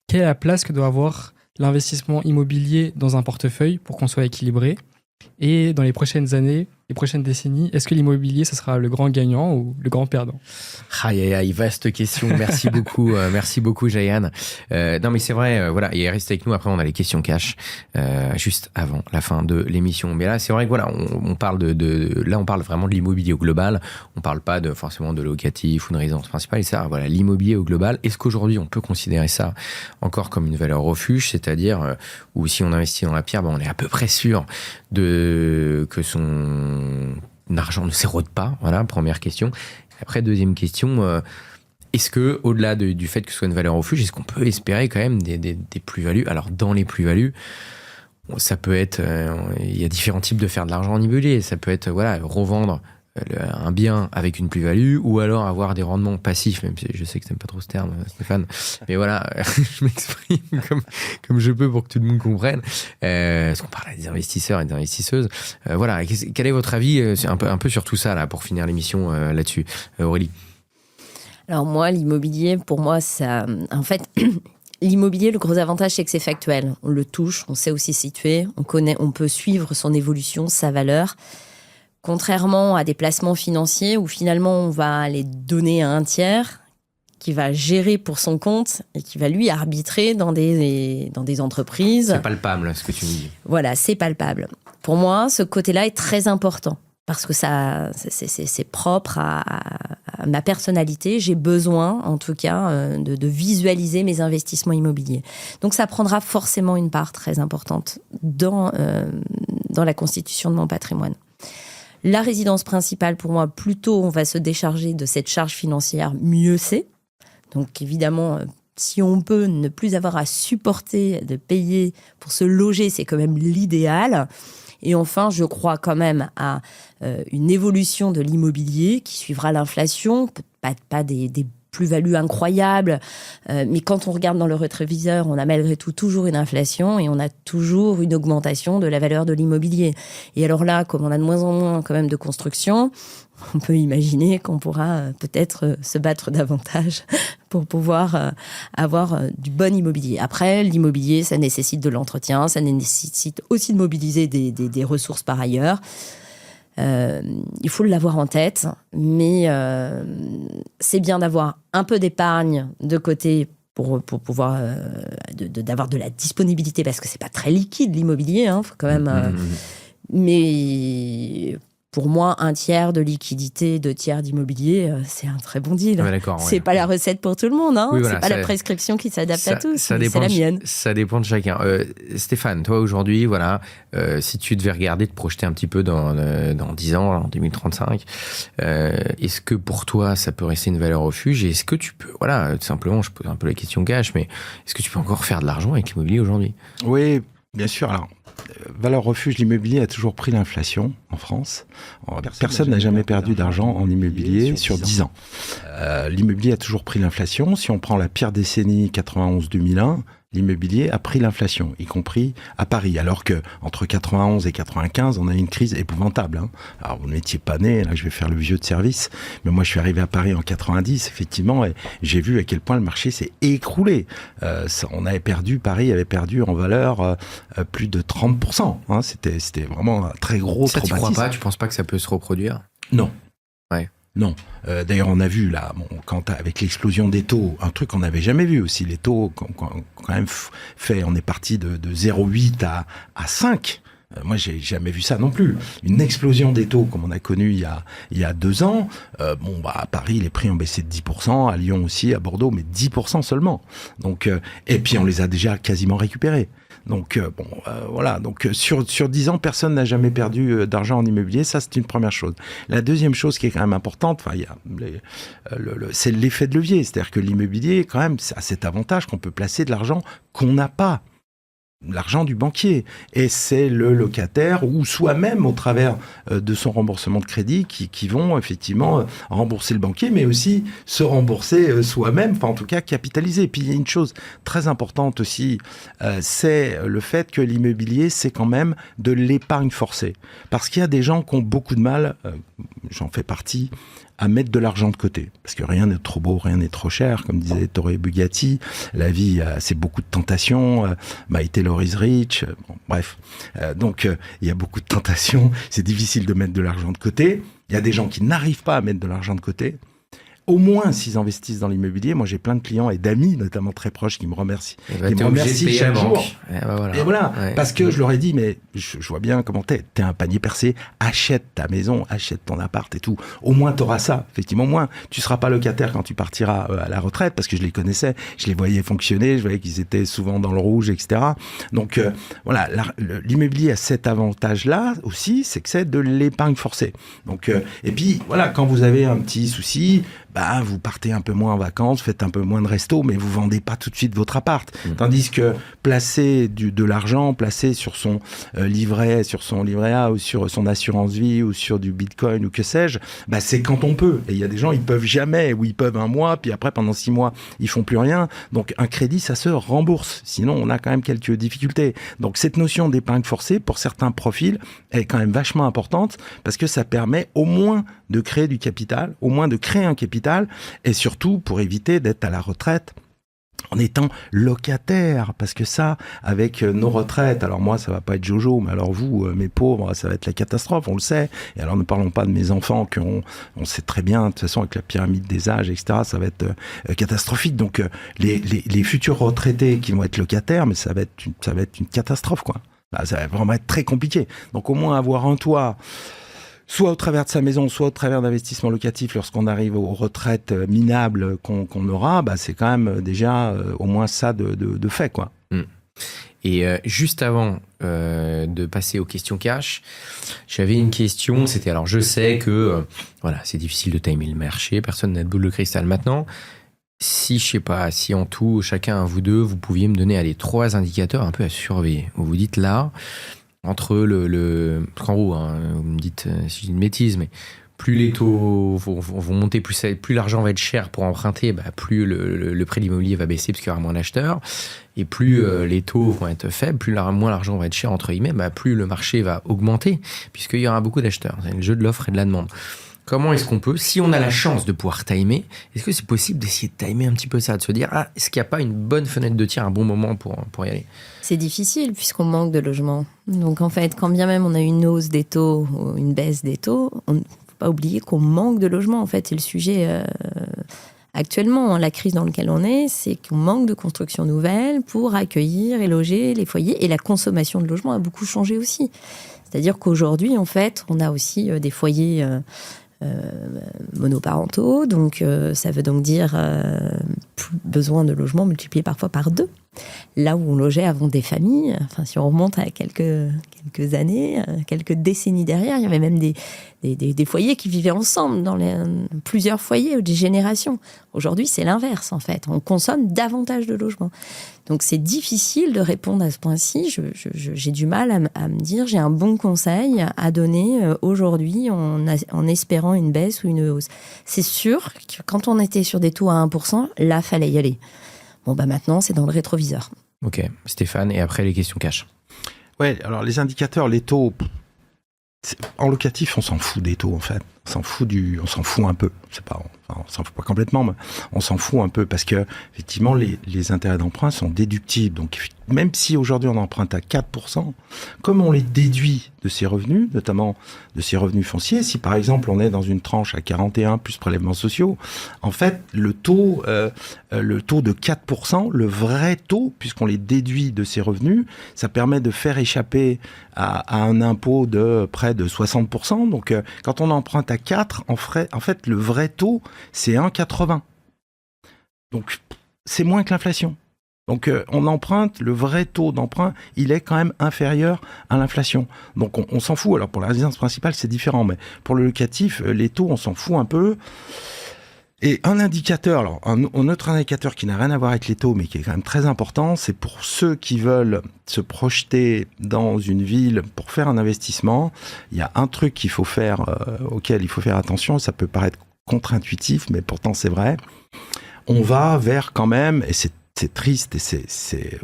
quelle est la place que doit avoir l'investissement immobilier dans un portefeuille pour qu'on soit équilibré? Et dans les prochaines années, les prochaines décennies, est-ce que l'immobilier, ça sera le grand gagnant ou le grand perdant? Aïe, vaste question. Merci beaucoup, Jayan. Non, mais c'est vrai, voilà. Et reste avec nous. Après, on a les questions cash, juste avant la fin de l'émission. Mais là, c'est vrai que voilà, on parle là, on parle vraiment de l'immobilier au global. On parle pas forcément de locatif ou de résidence principale. Et ça, voilà, l'immobilier au global. Est-ce qu'aujourd'hui, on peut considérer ça encore comme une valeur refuge? C'est-à-dire, où si on investit dans la pierre, on est à peu près sûr que son argent ne s'érode pas. Voilà, première question. Après, deuxième question, est-ce que, au-delà du fait que ce soit une valeur refuge, est-ce qu'on peut espérer quand même des plus-values? Alors, dans les plus-values, ça peut être, il y a différents types de faire de l'argent en immobilier. Ça peut être, voilà, revendre un bien avec une plus-value ou alors avoir des rendements passifs, même si je sais que tu n'aimes pas trop ce terme, Stéphane, mais voilà, je m'exprime comme je peux pour que tout le monde comprenne. Parce qu'on parle des investisseurs et des investisseuses. Voilà, quel est votre avis un peu sur tout ça là, pour finir l'émission là-dessus, Aurélie? Alors moi, l'immobilier, pour moi, ça, en fait, l'immobilier, le gros avantage, c'est que c'est factuel. On le touche, on sait où s'y situer, on peut suivre son évolution, sa valeur. Contrairement à des placements financiers où finalement on va les donner à un tiers qui va gérer pour son compte et qui va lui arbitrer dans des entreprises. C'est palpable ce que tu me dis. Voilà, c'est palpable. Pour moi, ce côté-là est très important parce que ça, c'est propre à ma personnalité. J'ai besoin, en tout cas, de visualiser mes investissements immobiliers. Donc ça prendra forcément une part très importante dans la constitution de mon patrimoine. La résidence principale, pour moi, plus tôt on va se décharger de cette charge financière, mieux c'est. Donc évidemment, si on peut ne plus avoir à supporter de payer pour se loger, c'est quand même l'idéal. Et enfin, je crois quand même à une évolution de l'immobilier qui suivra l'inflation, pas des plus-values incroyables, mais quand on regarde dans le rétroviseur, on a malgré tout toujours une inflation et on a toujours une augmentation de la valeur de l'immobilier. Et alors là, comme on a de moins en moins quand même de construction, on peut imaginer qu'on pourra peut-être se battre davantage pour pouvoir avoir du bon immobilier. Après, l'immobilier, ça nécessite de l'entretien, ça nécessite aussi de mobiliser des ressources par ailleurs. Il faut l'avoir en tête, mais c'est bien d'avoir un peu d'épargne de côté pour pouvoir d'avoir de la disponibilité, parce que c'est pas très liquide l'immobilier, faut quand même. Mais pour moi, 1/3 de liquidité, 2/3 d'immobilier, c'est un très bon deal. Ouais, d'accord, c'est pas la recette pour tout le monde. Oui, voilà, c'est pas la prescription qui s'adapte à tous. C'est la mienne. Ça dépend de chacun. Stéphane, toi aujourd'hui, voilà, si tu devais regarder, te projeter un petit peu dans 10 ans, en 2035, est-ce que pour toi, ça peut rester une valeur refuge? Et est-ce que tu peux, voilà, tout simplement, je pose un peu la question cash, mais est-ce que tu peux encore faire de l'argent avec l'immobilier aujourd'hui? Oui, bien sûr. Alors, valeur refuge, l'immobilier a toujours pris l'inflation en France. Personne n'a jamais perdu d'argent en immobilier sur 10 ans. L'immobilier a toujours pris l'inflation. Si on prend la pire décennie 91-2001, l'immobilier a pris l'inflation, y compris à Paris. Alors que entre 91 et 95, on a eu une crise épouvantable. Alors, vous n'étiez pas né, là je vais faire le vieux de service, mais moi je suis arrivé à Paris en 90, effectivement, et j'ai vu à quel point le marché s'est écroulé. Paris avait perdu en valeur plus de 30%. C'était vraiment un très gros traumatisme. Ça, tu crois pas? Tu penses pas que ça peut se reproduire? Non. Ouais. Non. D'ailleurs, on a vu là, avec l'explosion des taux, un truc qu'on n'avait jamais vu aussi. Les taux, quand même fait, on est parti de 0,8 à 5. Moi, j'ai jamais vu ça non plus. Une explosion des taux comme on a connu il y a 2 ans. À Paris, les prix ont baissé de 10%, à Lyon aussi, à Bordeaux, mais 10% seulement. Donc, et puis on les a déjà quasiment récupérés. Donc, voilà. Donc, sur 10 ans, personne n'a jamais perdu d'argent en immobilier. Ça, c'est une première chose. La deuxième chose qui est quand même importante, c'est l'effet de levier. C'est-à-dire que l'immobilier, quand même, a cet avantage qu'on peut placer de l'argent qu'on n'a pas. L'argent du banquier. Et c'est le locataire ou soi-même au travers de son remboursement de crédit qui vont effectivement rembourser le banquier, mais aussi se rembourser soi-même, enfin en tout cas capitaliser. Et puis il y a une chose très importante aussi, c'est le fait que l'immobilier, c'est quand même de l'épargne forcée. Parce qu'il y a des gens qui ont beaucoup de mal, j'en fais partie, à mettre de l'argent de côté. Parce que rien n'est trop beau, rien n'est trop cher. Comme disait Ettore Bugatti, la vie, c'est beaucoup de tentations. My Taylor is rich. Bref. Donc, il y a beaucoup de tentations. C'est difficile de mettre de l'argent de côté. Il y a des gens qui n'arrivent pas à mettre de l'argent de côté. Au moins, s'ils investissent dans l'immobilier, moi j'ai plein de clients et d'amis, notamment très proches, qui me remercient. Qui me remercient chaque jour. Et voilà. Ouais. Parce que je leur ai dit, mais je vois bien comment t'es un panier percé, achète ta maison, achète ton appart et tout. Au moins t'auras ça, effectivement. Au moins, tu seras pas locataire quand tu partiras à la retraite, parce que je les connaissais, je les voyais fonctionner, je voyais qu'ils étaient souvent dans le rouge, etc. Donc voilà, l'immobilier a cet avantage-là aussi, c'est que c'est de l'épargne forcée. Donc, et puis voilà, quand vous avez un petit souci, vous partez un peu moins en vacances, faites un peu moins de resto, mais vous vendez pas tout de suite votre appart. Tandis que placer de l'argent, placer sur son livret A ou sur son assurance vie ou sur du Bitcoin ou que sais-je, c'est quand on peut. Et il y a des gens, ils peuvent jamais, ou ils peuvent un mois, puis après pendant 6 mois, ils font plus rien. Donc un crédit, ça se rembourse. Sinon, on a quand même quelques difficultés. Donc cette notion d'épargne forcée, pour certains profils, est quand même vachement importante parce que ça permet au moins de créer du capital, au moins de créer un capital, et surtout pour éviter d'être à la retraite en étant locataire, parce que ça, avec nos retraites, alors moi ça va pas être Jojo, mais alors vous, mes pauvres, ça va être la catastrophe, on le sait. Et alors ne parlons pas de mes enfants, on sait très bien, de toute façon avec la pyramide des âges, etc., ça va être catastrophique. Donc les futurs retraités qui vont être locataires, mais ça va être une catastrophe, quoi. Ça va vraiment être très compliqué. Donc au moins avoir un toit, soit au travers de sa maison, soit au travers d'investissements locatifs lorsqu'on arrive aux retraites minables qu'on aura, c'est quand même déjà au moins ça de fait, quoi. Et juste avant de passer aux questions cash, j'avais une question, c'était, alors je sais que voilà, c'est difficile de timer le marché, personne n'a de boule de cristal maintenant, Si, je sais pas, si en tout, chacun, vous deux, vous pouviez me donner 3 indicateurs un peu à surveiller. Vous vous dites là, entre parce qu'en gros, hein, vous me dites si je dis une bêtise, mais plus les taux vont monter, plus l'argent va être cher pour emprunter, plus le prix de l'immobilier va baisser parce qu'il y aura moins d'acheteurs. Et plus les taux vont être faibles, moins l'argent va être cher, entre guillemets, plus le marché va augmenter puisqu'il y aura beaucoup d'acheteurs. C'est le jeu de l'offre et de la demande. Comment est-ce qu'on peut, si on a la chance de pouvoir timer, est-ce que c'est possible d'essayer de timer un petit peu ça, de se dire, est-ce qu'il n'y a pas une bonne fenêtre de tir, un bon moment pour y aller? C'est difficile puisqu'on manque de logements. Donc en fait, quand bien même on a une hausse des taux ou une baisse des taux, on ne faut pas oublier qu'on manque de logements. En fait, c'est le sujet actuellement, la crise dans laquelle on est, c'est qu'on manque de construction nouvelle pour accueillir et loger les foyers. Et la consommation de logements a beaucoup changé aussi. C'est-à-dire qu'aujourd'hui, en fait, on a aussi des foyers monoparentaux, donc ça veut donc dire besoin de logements multipliés parfois par 2. Là où on logeait avant des familles, enfin si on remonte à quelques années, quelques décennies derrière, il y avait même des foyers qui vivaient ensemble, plusieurs foyers ou des générations. Aujourd'hui, c'est l'inverse en fait. On consomme davantage de logements. Donc c'est difficile de répondre à ce point-ci. J'ai du mal à me dire, j'ai un bon conseil à donner aujourd'hui en espérant une baisse ou une hausse. C'est sûr que quand on était sur des taux à 1%, là, fallait y aller. Bon, maintenant, c'est dans le rétroviseur. Ok, Stéphane, et après les questions cash. Ouais, alors les indicateurs, les taux, en locatif, on s'en fout des taux en fait. On s'en fout un peu. On s'en fout pas complètement, mais on s'en fout un peu parce que effectivement, les intérêts d'emprunt sont déductibles. Donc, même si aujourd'hui on emprunte à 4%, comme on les déduit de ses revenus, notamment de ses revenus fonciers, si par exemple on est dans une tranche à 41 plus prélèvements sociaux, en fait, le taux de 4%, le vrai taux, puisqu'on les déduit de ses revenus, ça permet de faire échapper à un impôt de près de 60%. Donc, quand on emprunte à 4, en fait, le vrai taux, c'est 1,80. Donc, c'est moins que l'inflation. Donc, on emprunte, le vrai taux d'emprunt, il est quand même inférieur à l'inflation. Donc, on s'en fout. Alors, pour la résidence principale, c'est différent. Mais pour le locatif, les taux, on s'en fout un peu. Et un indicateur, alors un autre indicateur qui n'a rien à voir avec les taux, mais qui est quand même très important, c'est pour ceux qui veulent se projeter dans une ville pour faire un investissement. Il y a un truc qu'il faut faire, auquel il faut faire attention. Ça peut paraître contre-intuitif, mais pourtant c'est vrai. On va vers quand même, et c'est triste et c'est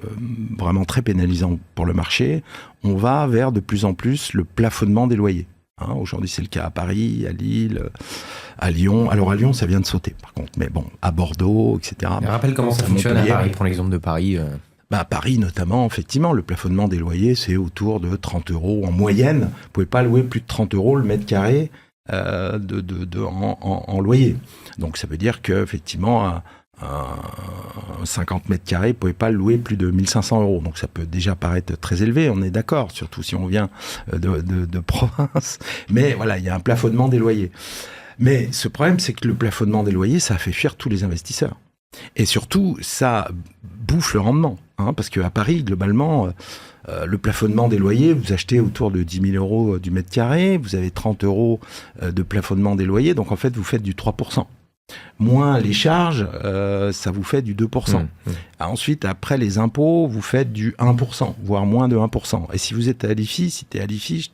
vraiment très pénalisant pour le marché, on va vers de plus en plus le plafonnement des loyers. Aujourd'hui, c'est le cas à Paris, à Lille, à Lyon. Alors, à Lyon, ça vient de sauter, par contre. Mais bon, à Bordeaux, etc. Rappelle comment ça fonctionne à Paris. Prends l'exemple de Paris. À Paris, notamment, effectivement, le plafonnement des loyers, c'est autour de 30 € en moyenne. Vous ne pouvez pas louer plus de 30 € le mètre carré en loyer. Donc, ça veut dire qu'effectivement, 50 mètres carrés, vous ne pouvez pas le louer plus de 1 500 €. Donc ça peut déjà paraître très élevé, on est d'accord, surtout si on vient de province. Mais voilà, il y a un plafonnement des loyers. Mais ce problème, c'est que le plafonnement des loyers, ça a fait fuir tous les investisseurs. Et surtout, ça bouffe le rendement. Parce qu'à Paris, globalement, le plafonnement des loyers, vous achetez autour de 10 000 € du mètre carré, vous avez 30 € de plafonnement des loyers, donc en fait, vous faites du 3%. Moins les charges, ça vous fait du 2%. Ensuite, après les impôts, vous faites du 1%, voire moins de 1%. Et si vous êtes à l'IFI, si tu es à l'IFI,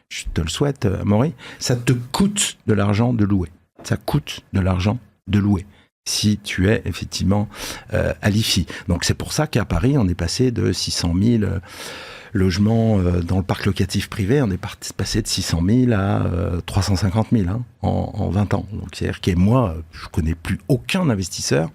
je te le souhaite, Amaury, ça te coûte de l'argent de louer. Ça coûte de l'argent de louer si tu es effectivement à l'IFI. Donc c'est pour ça qu'à Paris, on est passé de 600 000 logements dans le parc locatif privé, on est passé de 600 000 à 350 000 en 20 ans. Donc c'est-à-dire que moi, je connais plus aucun investisseur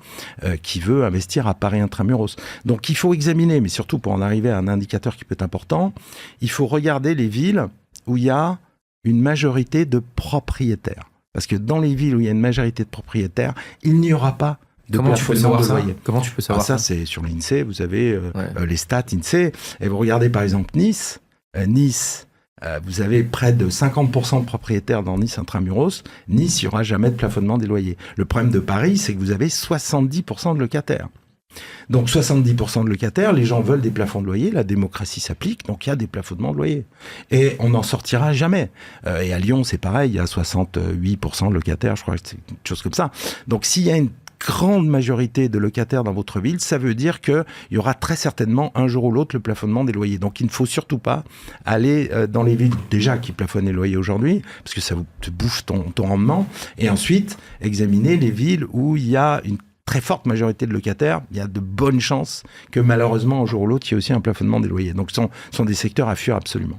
qui veut investir à Paris intramuros. Donc il faut examiner, mais surtout pour en arriver à un indicateur qui peut être important, il faut regarder les villes où il y a une majorité de propriétaires. Parce que dans les villes où il y a une majorité de propriétaires, il n'y aura pas de plafonnement de loyer. Comment tu peux savoir ça? C'est sur l'INSEE, vous avez les stats INSEE, et vous regardez par exemple Nice, vous avez près de 50% de propriétaires dans Nice intramuros. Nice, il n'y aura jamais de plafonnement des loyers. Le problème de Paris, c'est que vous avez 70% de locataires. Donc 70% de locataires, les gens veulent des plafonds de loyer, la démocratie s'applique, donc il y a des plafonnements de loyer. Et on n'en sortira jamais. Et à Lyon, c'est pareil, il y a 68% de locataires, je crois que c'est une chose comme ça. Donc s'il y a une grande majorité de locataires dans votre ville, ça veut dire qu'il y aura très certainement un jour ou l'autre le plafonnement des loyers. Donc il ne faut surtout pas aller dans les villes déjà qui plafonnent les loyers aujourd'hui, parce que ça vous te bouffe ton rendement, et ensuite examiner les villes où il y a une très forte majorité de locataires, il y a de bonnes chances que malheureusement un jour ou l'autre il y ait aussi un plafonnement des loyers. Donc ce sont des secteurs à fuir absolument.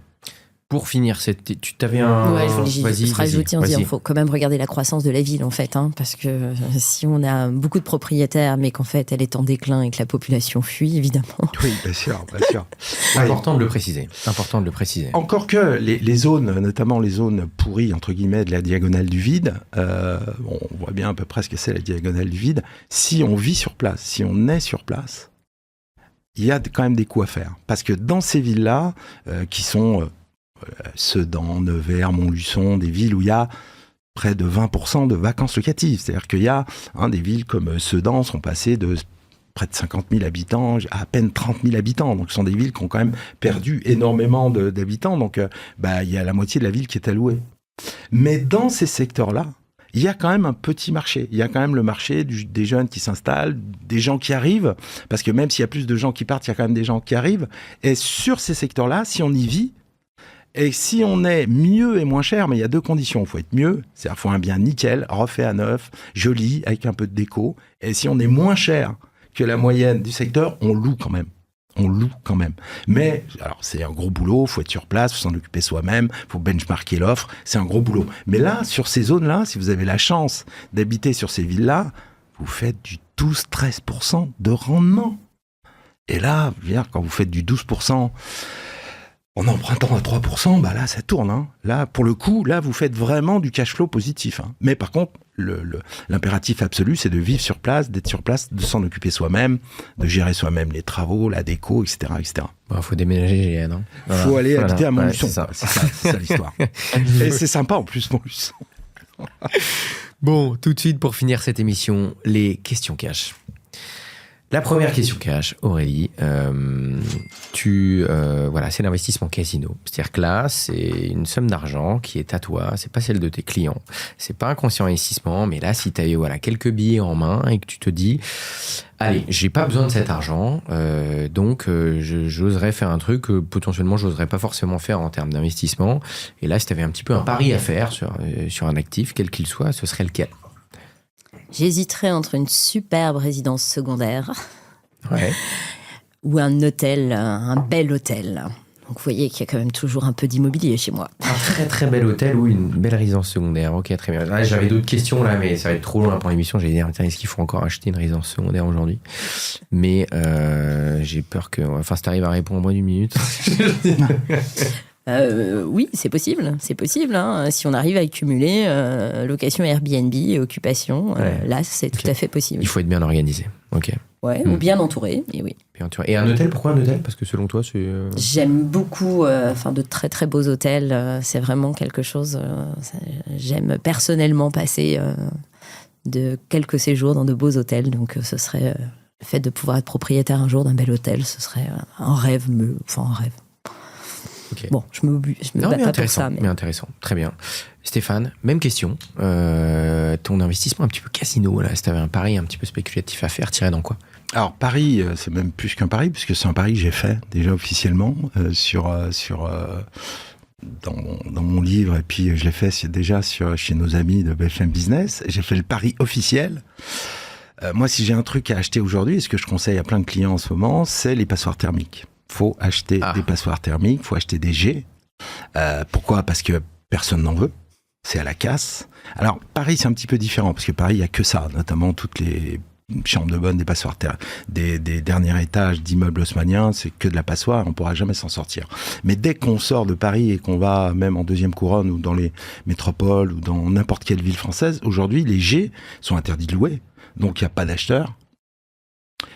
Pour finir, tu t'avais un... Ouais, je voulais juste rajouter, vas-y. il faut quand même regarder la croissance de la ville, en fait, hein, parce que si on a beaucoup de propriétaires, mais qu'en fait, elle est en déclin et que la population fuit, évidemment. Oui, bien sûr. C'est important de le préciser. Encore que les zones, notamment les zones pourries, entre guillemets, de la diagonale du vide, on voit bien à peu près ce que c'est la diagonale du vide, si on vit sur place, si on est sur place, il y a quand même des coups à faire. Parce que dans ces villes-là, qui sont... Sedan, Nevers, Montluçon, des villes où il y a près de 20% de vacances locatives. C'est-à-dire qu'il y a des villes comme Sedan sont passées de près de 50 000 habitants à peine 30 000 habitants. Donc ce sont des villes qui ont quand même perdu énormément d'habitants. Donc il y a la moitié de la ville qui est allouée. Mais dans ces secteurs-là, il y a quand même un petit marché. Il y a quand même le marché des jeunes qui s'installent, des gens qui arrivent. Parce que même s'il y a plus de gens qui partent, il y a quand même des gens qui arrivent. Et sur ces secteurs-là, si on y vit, et si on est mieux et moins cher, mais il y a deux conditions. Il faut être mieux, c'est-à-dire qu'il faut un bien nickel, refait à neuf, joli, avec un peu de déco. Et si on est moins cher que la moyenne du secteur, on loue quand même. Mais, alors, c'est un gros boulot, il faut être sur place, il faut s'en occuper soi-même, il faut benchmarker l'offre, c'est un gros boulot. Mais là, sur ces zones-là, si vous avez la chance d'habiter sur ces villes-là, vous faites du 12-13% de rendement. Et là, je veux dire, quand vous faites du 12%, en empruntant à 3%, là, ça tourne. Hein. Là, pour le coup, là, vous faites vraiment du cash flow positif. Hein. Mais par contre, l'impératif absolu, c'est de vivre sur place, d'être sur place, de s'en occuper soi-même, de gérer soi-même les travaux, la déco, etc. Il faut déménager, non ? Il faut aller habiter à Montluçon. Ouais, c'est ça l'histoire. Et c'est sympa en plus, Montluçon. Bon, tout de suite, pour finir cette émission, les questions cash. La première question cash, Aurélie, c'est l'investissement casino. C'est-à-dire que là, c'est une somme d'argent qui est à toi, c'est pas celle de tes clients. C'est pas un conscient investissement, mais là, si tu as quelques billets en main et que tu te dis, allez, j'ai pas besoin de cet argent, donc j'oserais faire un truc que potentiellement j'oserais pas forcément faire en termes d'investissement. Et là, si tu avais un petit peu un pari à faire sur un actif, quel qu'il soit, ce serait lequel ? J'hésiterais entre une superbe résidence secondaire ou un hôtel, un bel hôtel. Donc vous voyez qu'il y a quand même toujours un peu d'immobilier chez moi. Un très très bel hôtel ou une belle résidence secondaire. Ok, très bien. Là, j'avais d'autres questions là, mais ça va être trop long pour l'émission. J'allais dire, est-ce qu'il faut encore acheter une résidence secondaire aujourd'hui ? Mais j'ai peur que... Enfin, si t'arrives à répondre en moins d'une minute... Oui, c'est possible. Hein. Si on arrive à accumuler location Airbnb et occupation, là, c'est tout à fait possible. Il faut être bien organisé. Ok. Ouais, ou bien entouré, et oui. Et un hôtel, pourquoi un hôtel ? Parce que selon toi, c'est... J'aime beaucoup de très très beaux hôtels. C'est vraiment quelque chose... j'aime personnellement passer de quelques séjours dans de beaux hôtels. Donc ce serait... le fait de pouvoir être propriétaire un jour d'un bel hôtel, ce serait un rêve. Un rêve. Okay. Bon, je me bats pas pour ça. Mais intéressant, très bien. Stéphane, même question. Ton investissement un petit peu casino, là, si tu avais un pari un petit peu spéculatif à faire, tirais dans quoi ? Alors, pari, c'est même plus qu'un pari, puisque c'est un pari que j'ai fait déjà officiellement dans mon livre, et puis je l'ai fait déjà chez nos amis de BFM Business. J'ai fait le pari officiel. Moi, si j'ai un truc à acheter aujourd'hui, et ce que je conseille à plein de clients en ce moment, c'est les passoires thermiques. Faut acheter des passoires thermiques, faut acheter des jets. Pourquoi ? Parce que personne n'en veut. C'est à la casse. Alors, Paris, c'est un petit peu différent, parce que Paris, il n'y a que ça, notamment toutes les chambres de bonne, des passoires des derniers étages d'immeubles haussmanniens, c'est que de la passoire, on ne pourra jamais s'en sortir. Mais dès qu'on sort de Paris et qu'on va même en deuxième couronne ou dans les métropoles ou dans n'importe quelle ville française, aujourd'hui, les jets sont interdits de louer. Donc, il n'y a pas d'acheteurs,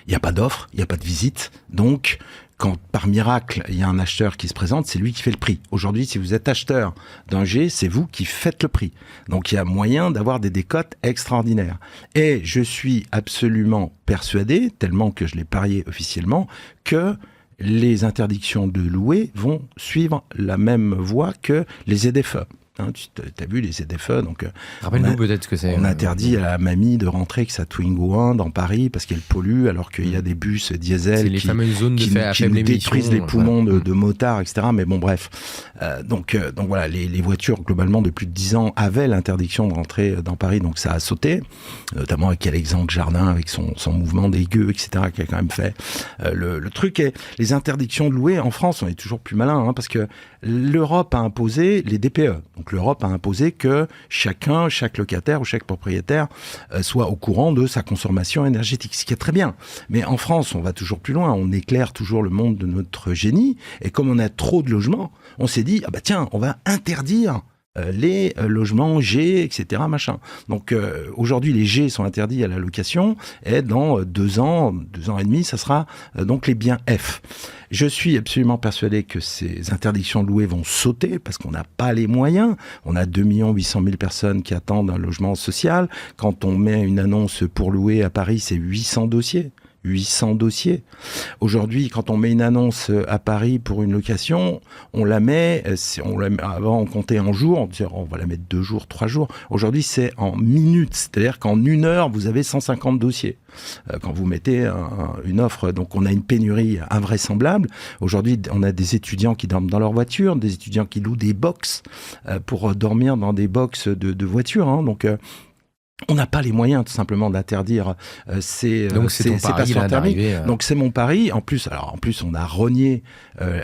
il n'y a pas d'offres, il n'y a pas de visite. Donc, quand par miracle, il y a un acheteur qui se présente, c'est lui qui fait le prix. Aujourd'hui, si vous êtes acheteur d'un G, c'est vous qui faites le prix. Donc, il y a moyen d'avoir des décotes extraordinaires. Et je suis absolument persuadé, tellement que je l'ai parié officiellement, que les interdictions de louer vont suivre la même voie que les ZFE. Hein, tu as vu les ZFE, donc Rappelle-nous peut-être ce que c'est. on interdit à la mamie de rentrer avec sa Twingo 1 dans Paris parce qu'elle pollue, alors qu'il y a des bus diesel C'est les fameuses zones de à qui faible nous émission. détruisent les poumons de motards, etc. Mais bon, bref. Donc voilà, les voitures, globalement, de plus de 10 ans, avaient l'interdiction de rentrer dans Paris, donc ça a sauté, notamment avec Alexandre Jardin, avec son mouvement des gueux, etc., qui a quand même fait le truc. Est les interdictions de louer en France, on est toujours plus malin, hein, parce que l'Europe a imposé les DPE. Donc l'Europe a imposé que chaque locataire ou chaque propriétaire soit au courant de sa consommation énergétique, ce qui est très bien. Mais en France, on va toujours plus loin, on éclaire toujours le monde de notre génie, et comme on a trop de logements, on s'est dit, ah bah tiens, on va interdire les logements G, etc., machin. Donc aujourd'hui, les G sont interdits à la location, et dans 2 ans et demi, ça sera donc les biens F. Je suis absolument persuadé que ces interdictions de louer vont sauter parce qu'on n'a pas les moyens. On a 2 800 000 personnes qui attendent un logement social. Quand on met une annonce pour louer à Paris, c'est 800 dossiers. 800 dossiers. Aujourd'hui, quand on met une annonce à Paris pour une location, on la met avant on comptait en jours, on disait on va la mettre 2 jours, 3 jours. Aujourd'hui, c'est en minutes, c'est-à-dire qu'en 1 heure, vous avez 150 dossiers. Quand vous mettez une offre, donc on a une pénurie invraisemblable. Aujourd'hui, on a des étudiants qui dorment dans leur voiture, des étudiants qui louent des box pour dormir dans des box de voitures. Hein, donc on n'a pas les moyens tout simplement d'interdire ces passoires thermiques. Donc c'est mon pari. En plus, on a rogné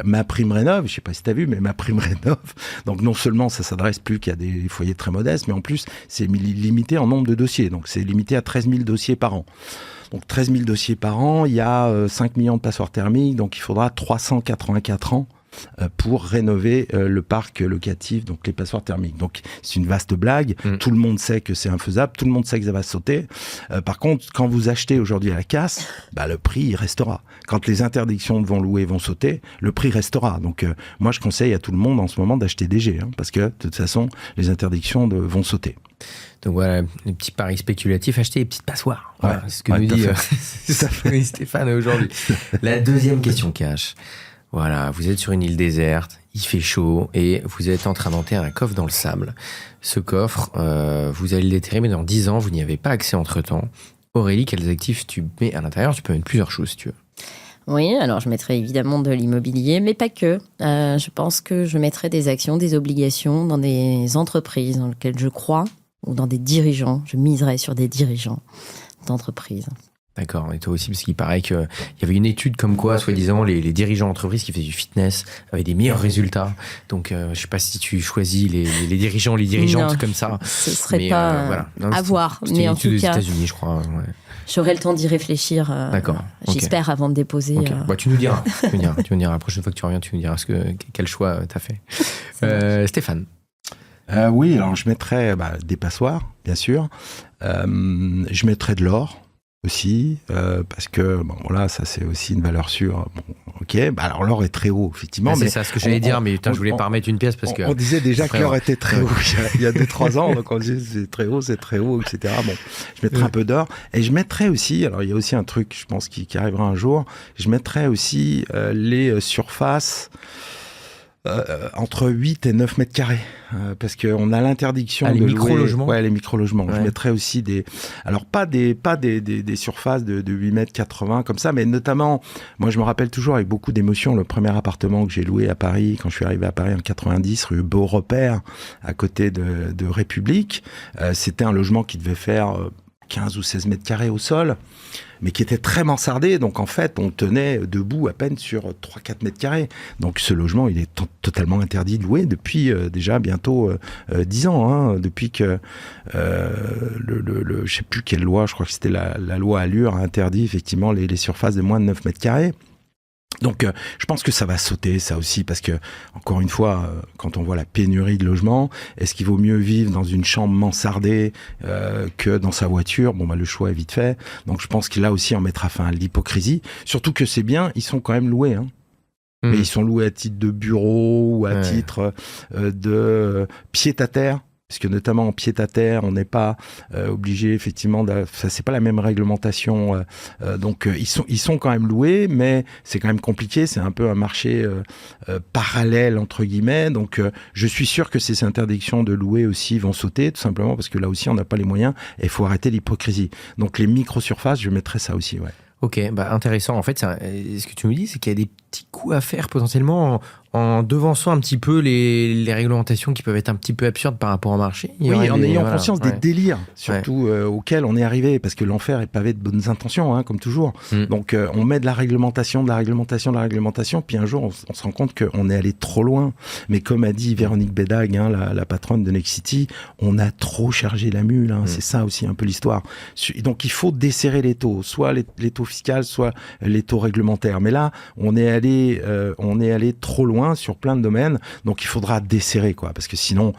ma prime rénov'. Je sais pas si tu as vu, mais ma prime rénov'. Donc non seulement ça s'adresse plus qu'à des foyers très modestes, mais en plus c'est limité en nombre de dossiers. Donc c'est limité à 13 000 dossiers par an. Donc 13 000 dossiers par an, il y a 5 millions de passoires thermiques, donc il faudra 384 ans pour rénover le parc locatif, donc les passoires thermiques. Donc c'est une vaste blague, tout le monde sait que c'est infaisable, tout le monde sait que ça va sauter. Par contre, quand vous achetez aujourd'hui à la casse, le prix il restera. Quand les interdictions de louer vont sauter, le prix restera. Donc moi je conseille à tout le monde en ce moment d'acheter des G, hein, parce que de toute façon les interdictions vont sauter. Donc voilà, les petits paris spéculatifs, acheter les petites passoires. Voilà, c'est ce que nous dit Stéphane aujourd'hui. La deuxième question cash. Voilà, vous êtes sur une île déserte, il fait chaud et vous êtes en train d'enterrer un coffre dans le sable. Ce coffre, vous allez le déterrer, mais dans 10 ans, vous n'y avez pas accès entre-temps. Aurélie, quels actifs tu mets à l'intérieur? Tu peux mettre plusieurs choses si tu veux. Oui, alors je mettrai évidemment de l'immobilier, mais pas que. Je pense que je mettrai des actions, des obligations dans des entreprises dans lesquelles je crois, ou dans des dirigeants. Je miserai sur des dirigeants d'entreprises. D'accord, et toi aussi, parce qu'il paraît qu'il y avait une étude comme quoi, soi-disant, les dirigeants d'entreprise qui faisaient du fitness avaient des meilleurs résultats. Donc, je ne sais pas si tu choisis les dirigeants, les dirigeantes comme ça. Ce ne serait pas voilà. à voir. Mais en tout cas, des États-Unis, je crois. Ouais. J'aurai le temps d'y réfléchir. D'accord. J'espère okay. avant de déposer. Okay. Tu nous diras. Tu nous diras. La prochaine fois que tu reviens, tu nous diras quel choix tu as fait. Stéphane. Oui, alors je mettrais des passoires, bien sûr. Je mettrais de l'or aussi, parce que ça c'est aussi une valeur sûre. Alors l'or est très haut, effectivement. C'est ça ce que j'allais dire, mais je voulais pas remettre une pièce parce que. On disait déjà que l'or était très haut il y a 2-3 ans, donc on disait c'est très haut, etc. Bon, je mettrais un peu d'or. Et je mettrais aussi, alors il y a aussi un truc, je pense, qui arrivera un jour, je mettrais aussi les surfaces entre 8 et 9 mètres carrés, parce qu'on a l'interdiction de les micro-logements. Ouais, les micro-logements. Ouais. Je mettrais aussi pas des surfaces de 8 mètres 80 comme ça, mais notamment, moi je me rappelle toujours avec beaucoup d'émotion le premier appartement que j'ai loué à Paris, quand je suis arrivé à Paris en 90, rue Beaurepaire, à côté de République. C'était un logement qui devait faire 15 ou 16 mètres carrés au sol, mais qui était très mansardé. Donc, en fait, on tenait debout à peine sur 3-4 mètres carrés. Donc, ce logement, il est totalement interdit de louer depuis déjà bientôt 10 ans. Hein, depuis que je sais plus quelle loi, je crois que c'était la loi Allure, a interdit effectivement les surfaces de moins de 9 mètres carrés. Donc, je pense que ça va sauter, ça aussi, parce que, encore une fois, quand on voit la pénurie de logements, est-ce qu'il vaut mieux vivre dans une chambre mansardée que dans sa voiture? Le choix est vite fait. Donc, je pense que là aussi, on mettra fin à l'hypocrisie. Surtout que ces biens, ils sont quand même loués, hein. Mais ils sont loués à titre de bureau ou à titre de pied-à-terre. parce que notamment en pied-à-terre, on n'est pas obligé effectivement, ça c'est pas la même réglementation, donc ils sont quand même loués, mais c'est quand même compliqué, c'est un peu un marché parallèle entre guillemets, donc je suis sûr que ces interdictions de louer aussi vont sauter, tout simplement parce que là aussi on n'a pas les moyens et il faut arrêter l'hypocrisie. Donc les micro-surfaces, je mettrais ça aussi, ouais. Ok, intéressant. En fait, ce que tu nous dis, c'est qu'il y a des petits coups à faire potentiellement en devançant un petit peu les réglementations qui peuvent être un petit peu absurdes par rapport au marché. Oui, en ayant conscience des délires, surtout auxquels on est arrivé, parce que l'enfer est pavé de bonnes intentions, hein, comme toujours. Donc on met de la réglementation, puis un jour on se rend compte qu'on est allé trop loin. Mais comme a dit Véronique Bédag, hein, la patronne de Nexity, on a trop chargé la mule. Hein, c'est ça aussi un peu l'histoire. Donc il faut desserrer les taux, soit les taux fiscaux, soit les taux réglementaires. Mais là, on est allé trop loin sur plein de domaines, donc il faudra desserrer, quoi, parce que sinon,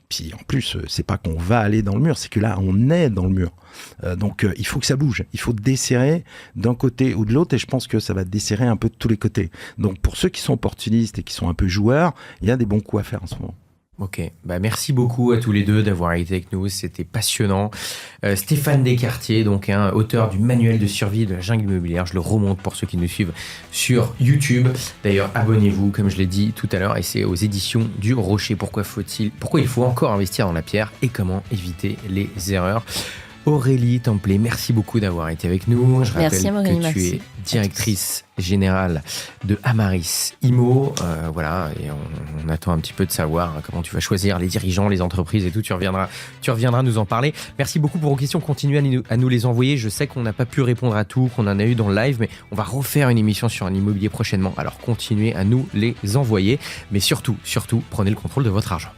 puis en plus, c'est pas qu'on va aller dans le mur, c'est que là, on est dans le mur. Donc il faut que ça bouge, il faut desserrer d'un côté ou de l'autre, et je pense que ça va desserrer un peu de tous les côtés. Donc pour ceux qui sont opportunistes et qui sont un peu joueurs, il y a des bons coups à faire en ce moment. Ok, merci beaucoup à tous les deux d'avoir été avec nous, c'était passionnant. Stéphane Descartier, donc auteur du manuel de survie de la jungle immobilière, je le remonte pour ceux qui nous suivent sur YouTube. D'ailleurs, abonnez-vous, comme je l'ai dit tout à l'heure, et c'est aux éditions du Rocher. Pourquoi il faut encore investir dans la pierre et comment éviter les erreurs. Aurélie Templet, merci beaucoup d'avoir été avec nous. Je rappelle que tu es directrice générale de Amaris Immo. Voilà, et on attend un petit peu de savoir comment tu vas choisir les dirigeants, les entreprises et tout. Tu reviendras nous en parler. Merci beaucoup pour vos questions. Continuez à nous les envoyer. Je sais qu'on n'a pas pu répondre à tout, qu'on en a eu dans le live, mais on va refaire une émission sur l'immobilier prochainement. Alors continuez à nous les envoyer. Mais surtout, prenez le contrôle de votre argent.